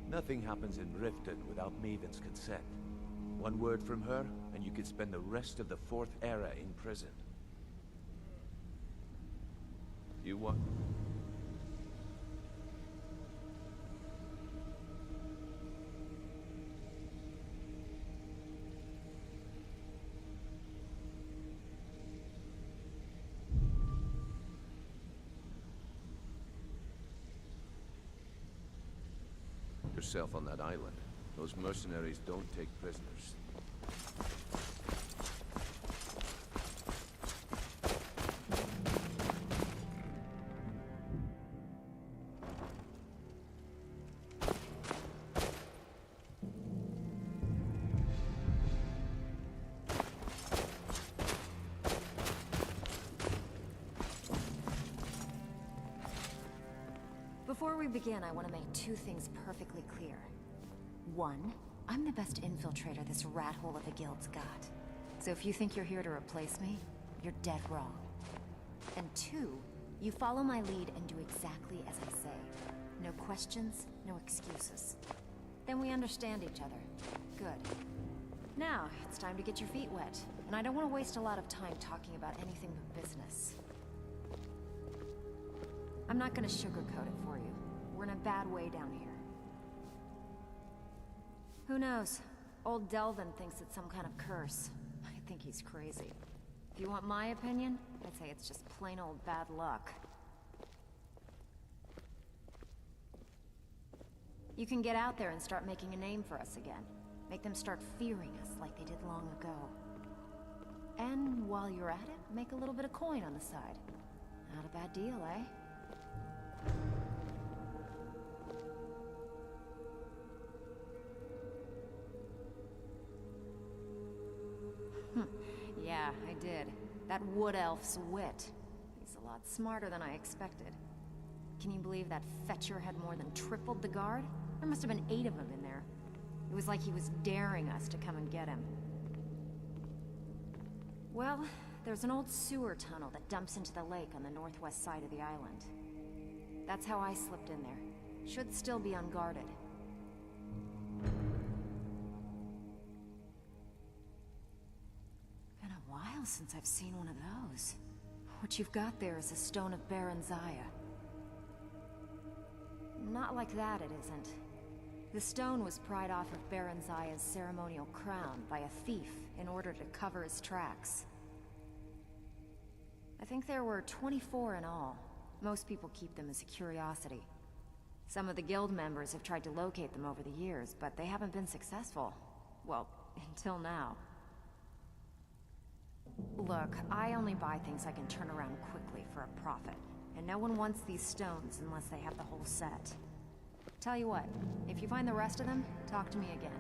Nothing happens in Riften without Maven's consent. One word from her, and you could spend the rest of the Fourth Era in prison. You want... yourself on that island. Those mercenaries don't take prisoners. Before we begin, I want to make two things perfectly clear. One, I'm the best infiltrator this rat hole of a guild's got. So if you think you're here to replace me, you're dead wrong. And two, you follow my lead and do exactly as I say. No questions, no excuses. Then we understand each other. Good. Now, it's time to get your feet wet. And I don't want to waste a lot of time talking about anything but business. I'm not gonna sugarcoat it for you. We're in a bad way down here. Who knows? Old Delvin thinks it's some kind of curse. I think he's crazy. If you want my opinion, I'd say it's just plain old bad luck. You can get out there and start making a name for us again. Make them start fearing us like they did long ago. And while you're at it, make a little bit of coin on the side. Not a bad deal, eh? Yeah, I did. That wood elf's wit. He's a lot smarter than I expected. Can you believe that fetcher had more than tripled the guard? There must have been 8 of them in there. It was like he was daring us to come and get him. Well, there's an old sewer tunnel that dumps into the lake on the northwest side of the island. That's how I slipped in there. Should still be unguarded. Been a while since I've seen one of those. What you've got there is a stone of Baron Zaya. Not like that, it isn't. The stone was pried off of Baron Zaya's ceremonial crown by a thief in order to cover his tracks. I think there were 24 in all. Most people keep them as a curiosity. Some of the guild members have tried to locate them over the years, but they haven't been successful. Well, until now. Look, I only buy things I can turn around quickly for a profit. And no one wants these stones unless they have the whole set. Tell you what, if you find the rest of them, talk to me again.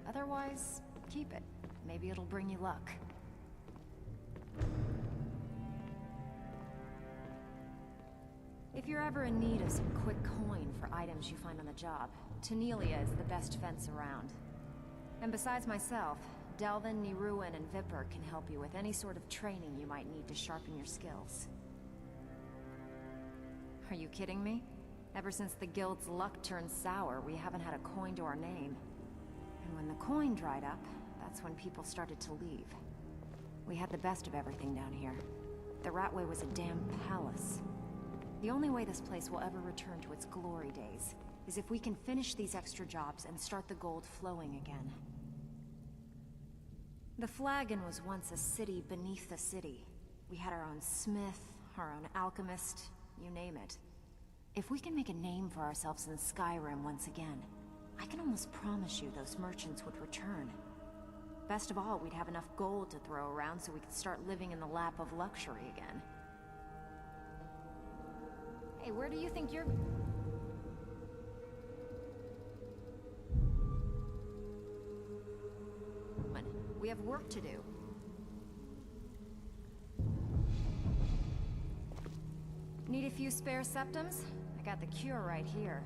Otherwise, keep it. Maybe it'll bring you luck. If you're ever in need of some quick coin for items you find on the job, Tanelia is the best fence around. And besides myself, Delvin, Niruin, and Vipper can help you with any sort of training you might need to sharpen your skills. Are you kidding me? Ever since the guild's luck turned sour, we haven't had a coin to our name. And when the coin dried up, that's when people started to leave. We had the best of everything down here. The Ratway was a damn palace. The only way this place will ever return to its glory days is if we can finish these extra jobs and start the gold flowing again. The Flagon was once a city beneath the city. We had our own smith, our own alchemist, you name it. If we can make a name for ourselves in Skyrim once again, I can almost promise you those merchants would return. Best of all, we'd have enough gold to throw around so we could start living in the lap of luxury again. Hey, where do you think you're... We have work to do. Need a few spare septums? I got the cure right here.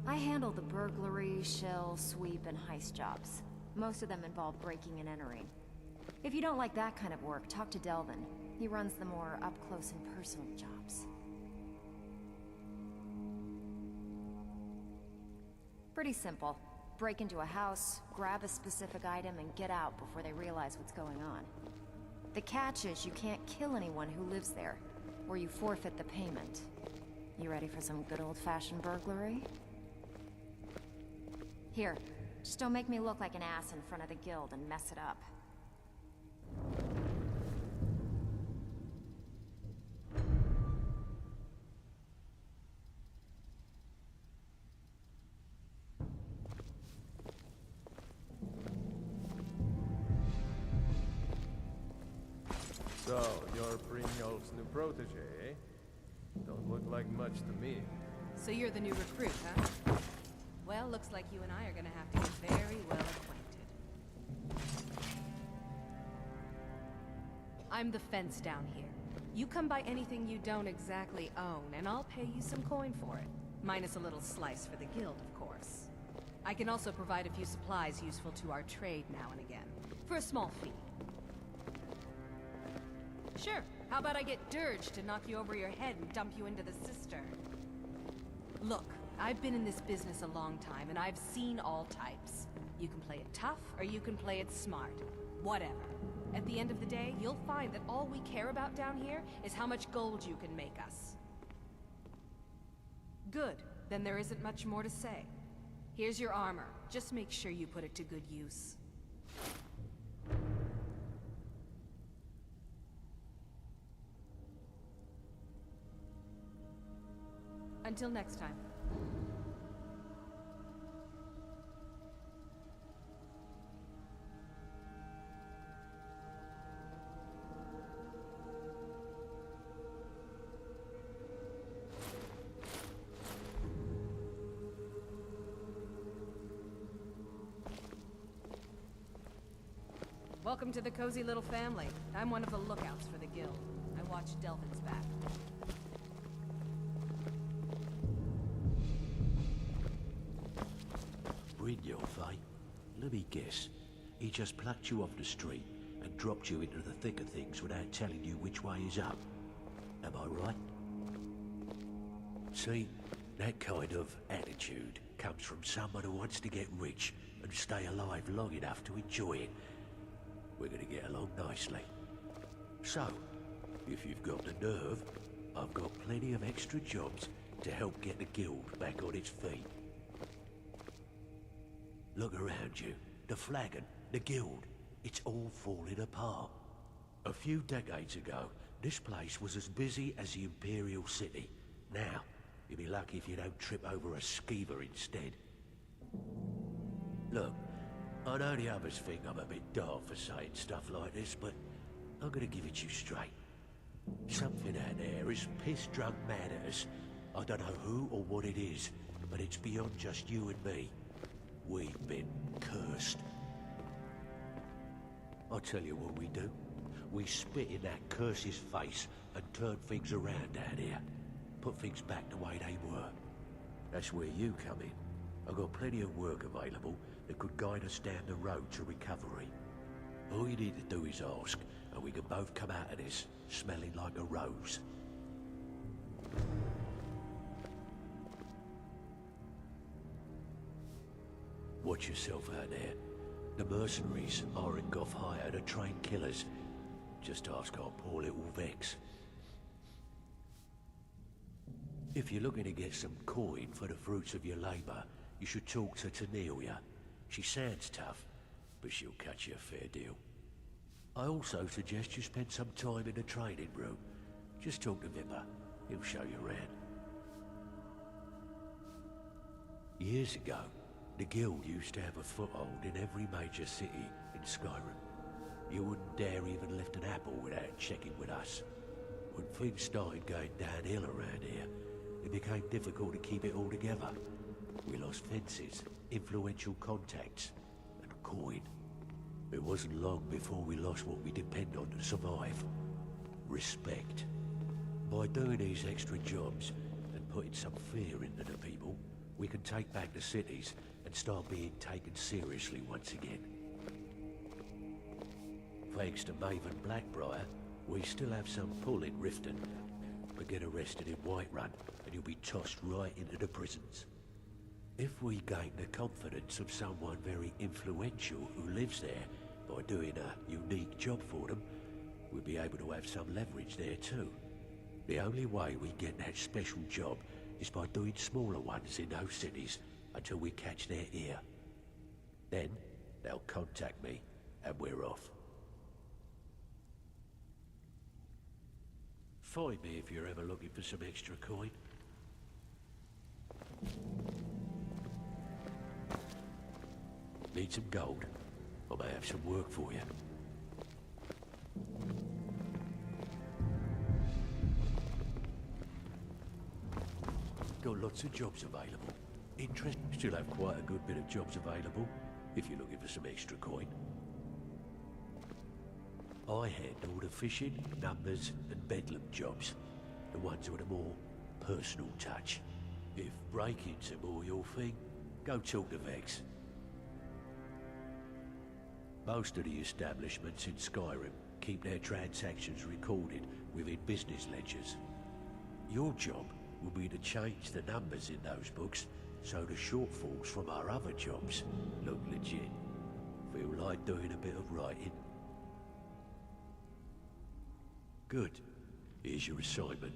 I handle the burglary, shell, sweep, and heist jobs. Most of them involve breaking and entering. If you don't like that kind of work, talk to Delvin. He runs the more up-close and personal jobs. Pretty simple. Break into a house, grab a specific item, and get out before they realize what's going on. The catch is you can't kill anyone who lives there, or you forfeit the payment. You ready for some good old-fashioned burglary? Here, just don't make me look like an ass in front of the guild and mess it up. So, you're Brynjolf's new protege, eh? Don't look like much to me. So you're the new recruit, huh? Well, looks like you and I are gonna have to get very well acquainted. I'm the fence down here. You come by anything you don't exactly own, and I'll pay you some coin for it. Minus a little slice for the guild, of course. I can also provide a few supplies useful to our trade now and again, for a small fee. Sure, how about I get Dirge to knock you over your head and dump you into the cistern? Look, I've been in this business a long time, and I've seen all types. You can play it tough, or you can play it smart. Whatever. At the end of the day, you'll find that all we care about down here is how much gold you can make us. Good. Then there isn't much more to say. Here's your armor. Just make sure you put it to good use. Until next time. Welcome to the cozy little family. I'm one of the lookouts for the guild. I watch Delvin's back. Brynjolf, eh? Let me guess. He just plucked you off the street and dropped you into the thick of things without telling you which way is up. Am I right? See, that kind of attitude comes from someone who wants to get rich and stay alive long enough to enjoy it. We're gonna get along nicely. So, if you've got the nerve, I've got plenty of extra jobs to help get the guild back on its feet. Look around you. The flagon, the guild, it's all falling apart. A few decades ago, this place was as busy as the Imperial City. Now, you'll be lucky if you don't trip over a skeever instead. Look, I know the others think I'm a bit daft for saying stuff like this, but I'm gonna give it to you straight. Something out there is piss-drunk mad at us. I don't know who or what it is, but it's beyond just you and me. We've been cursed. I'll tell you what we do. We spit in that curse's face and turn things around down here. Put things back the way they were. That's where you come in. I've got plenty of work available that could guide us down the road to recovery. All you need to do is ask, and we can both come out of this smelling like a rose. Watch yourself out there. The mercenaries aren't got hired to train killers. Just ask our poor little Vex. If you're looking to get some coin for the fruits of your labor, you should talk to Tanelia. She sounds tough, but she'll cut you a fair deal. I also suggest you spend some time in the training room. Just talk to Vipper. He'll show you around. Years ago, the guild used to have a foothold in every major city in Skyrim. You wouldn't dare even lift an apple without checking with us. When things started going downhill around here, it became difficult to keep it all together. We lost fences, influential contacts, and coin. It wasn't long before we lost what we depend on to survive. Respect. By doing these extra jobs and putting some fear into the people, we can take back the cities and start being taken seriously once again. Thanks to Maven Blackbriar, we still have some pull in Riften, but get arrested in Whiterun and you'll be tossed right into the prisons. If we gain the confidence of someone very influential who lives there by doing a unique job for them, we'll be able to have some leverage there too. The only way we get that special job is by doing smaller ones in those cities until we catch their ear. Then, they'll contact me, and we're off. Find me if you're ever looking for some extra coin. Need some gold? I may have some work for you. lots of jobs available. Interest still have quite a good bit of jobs available, if you're looking for some extra coin. I handle the fishing, numbers, and bedlam jobs. The ones with a more personal touch. If break-ins are more your thing, go talk to Vex. Most of the establishments in Skyrim keep their transactions recorded within business ledgers. Your job will be to change the numbers in those books so the shortfalls from our other jobs look legit. Feel like doing a bit of writing? Good. Here's your assignment.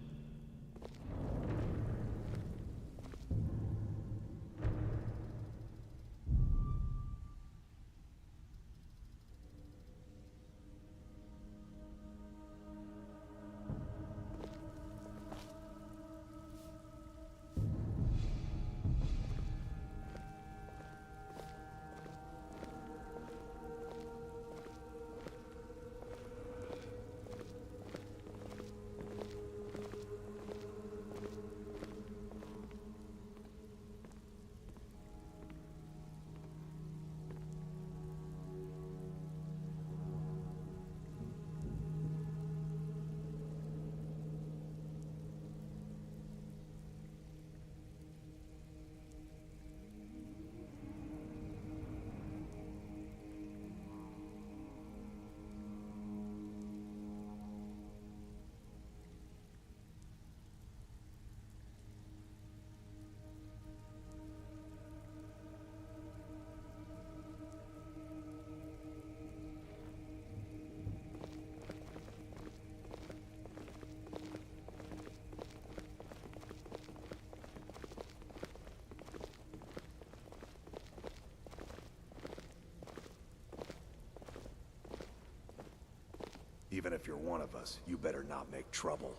Even if you're one of us, you better not make trouble.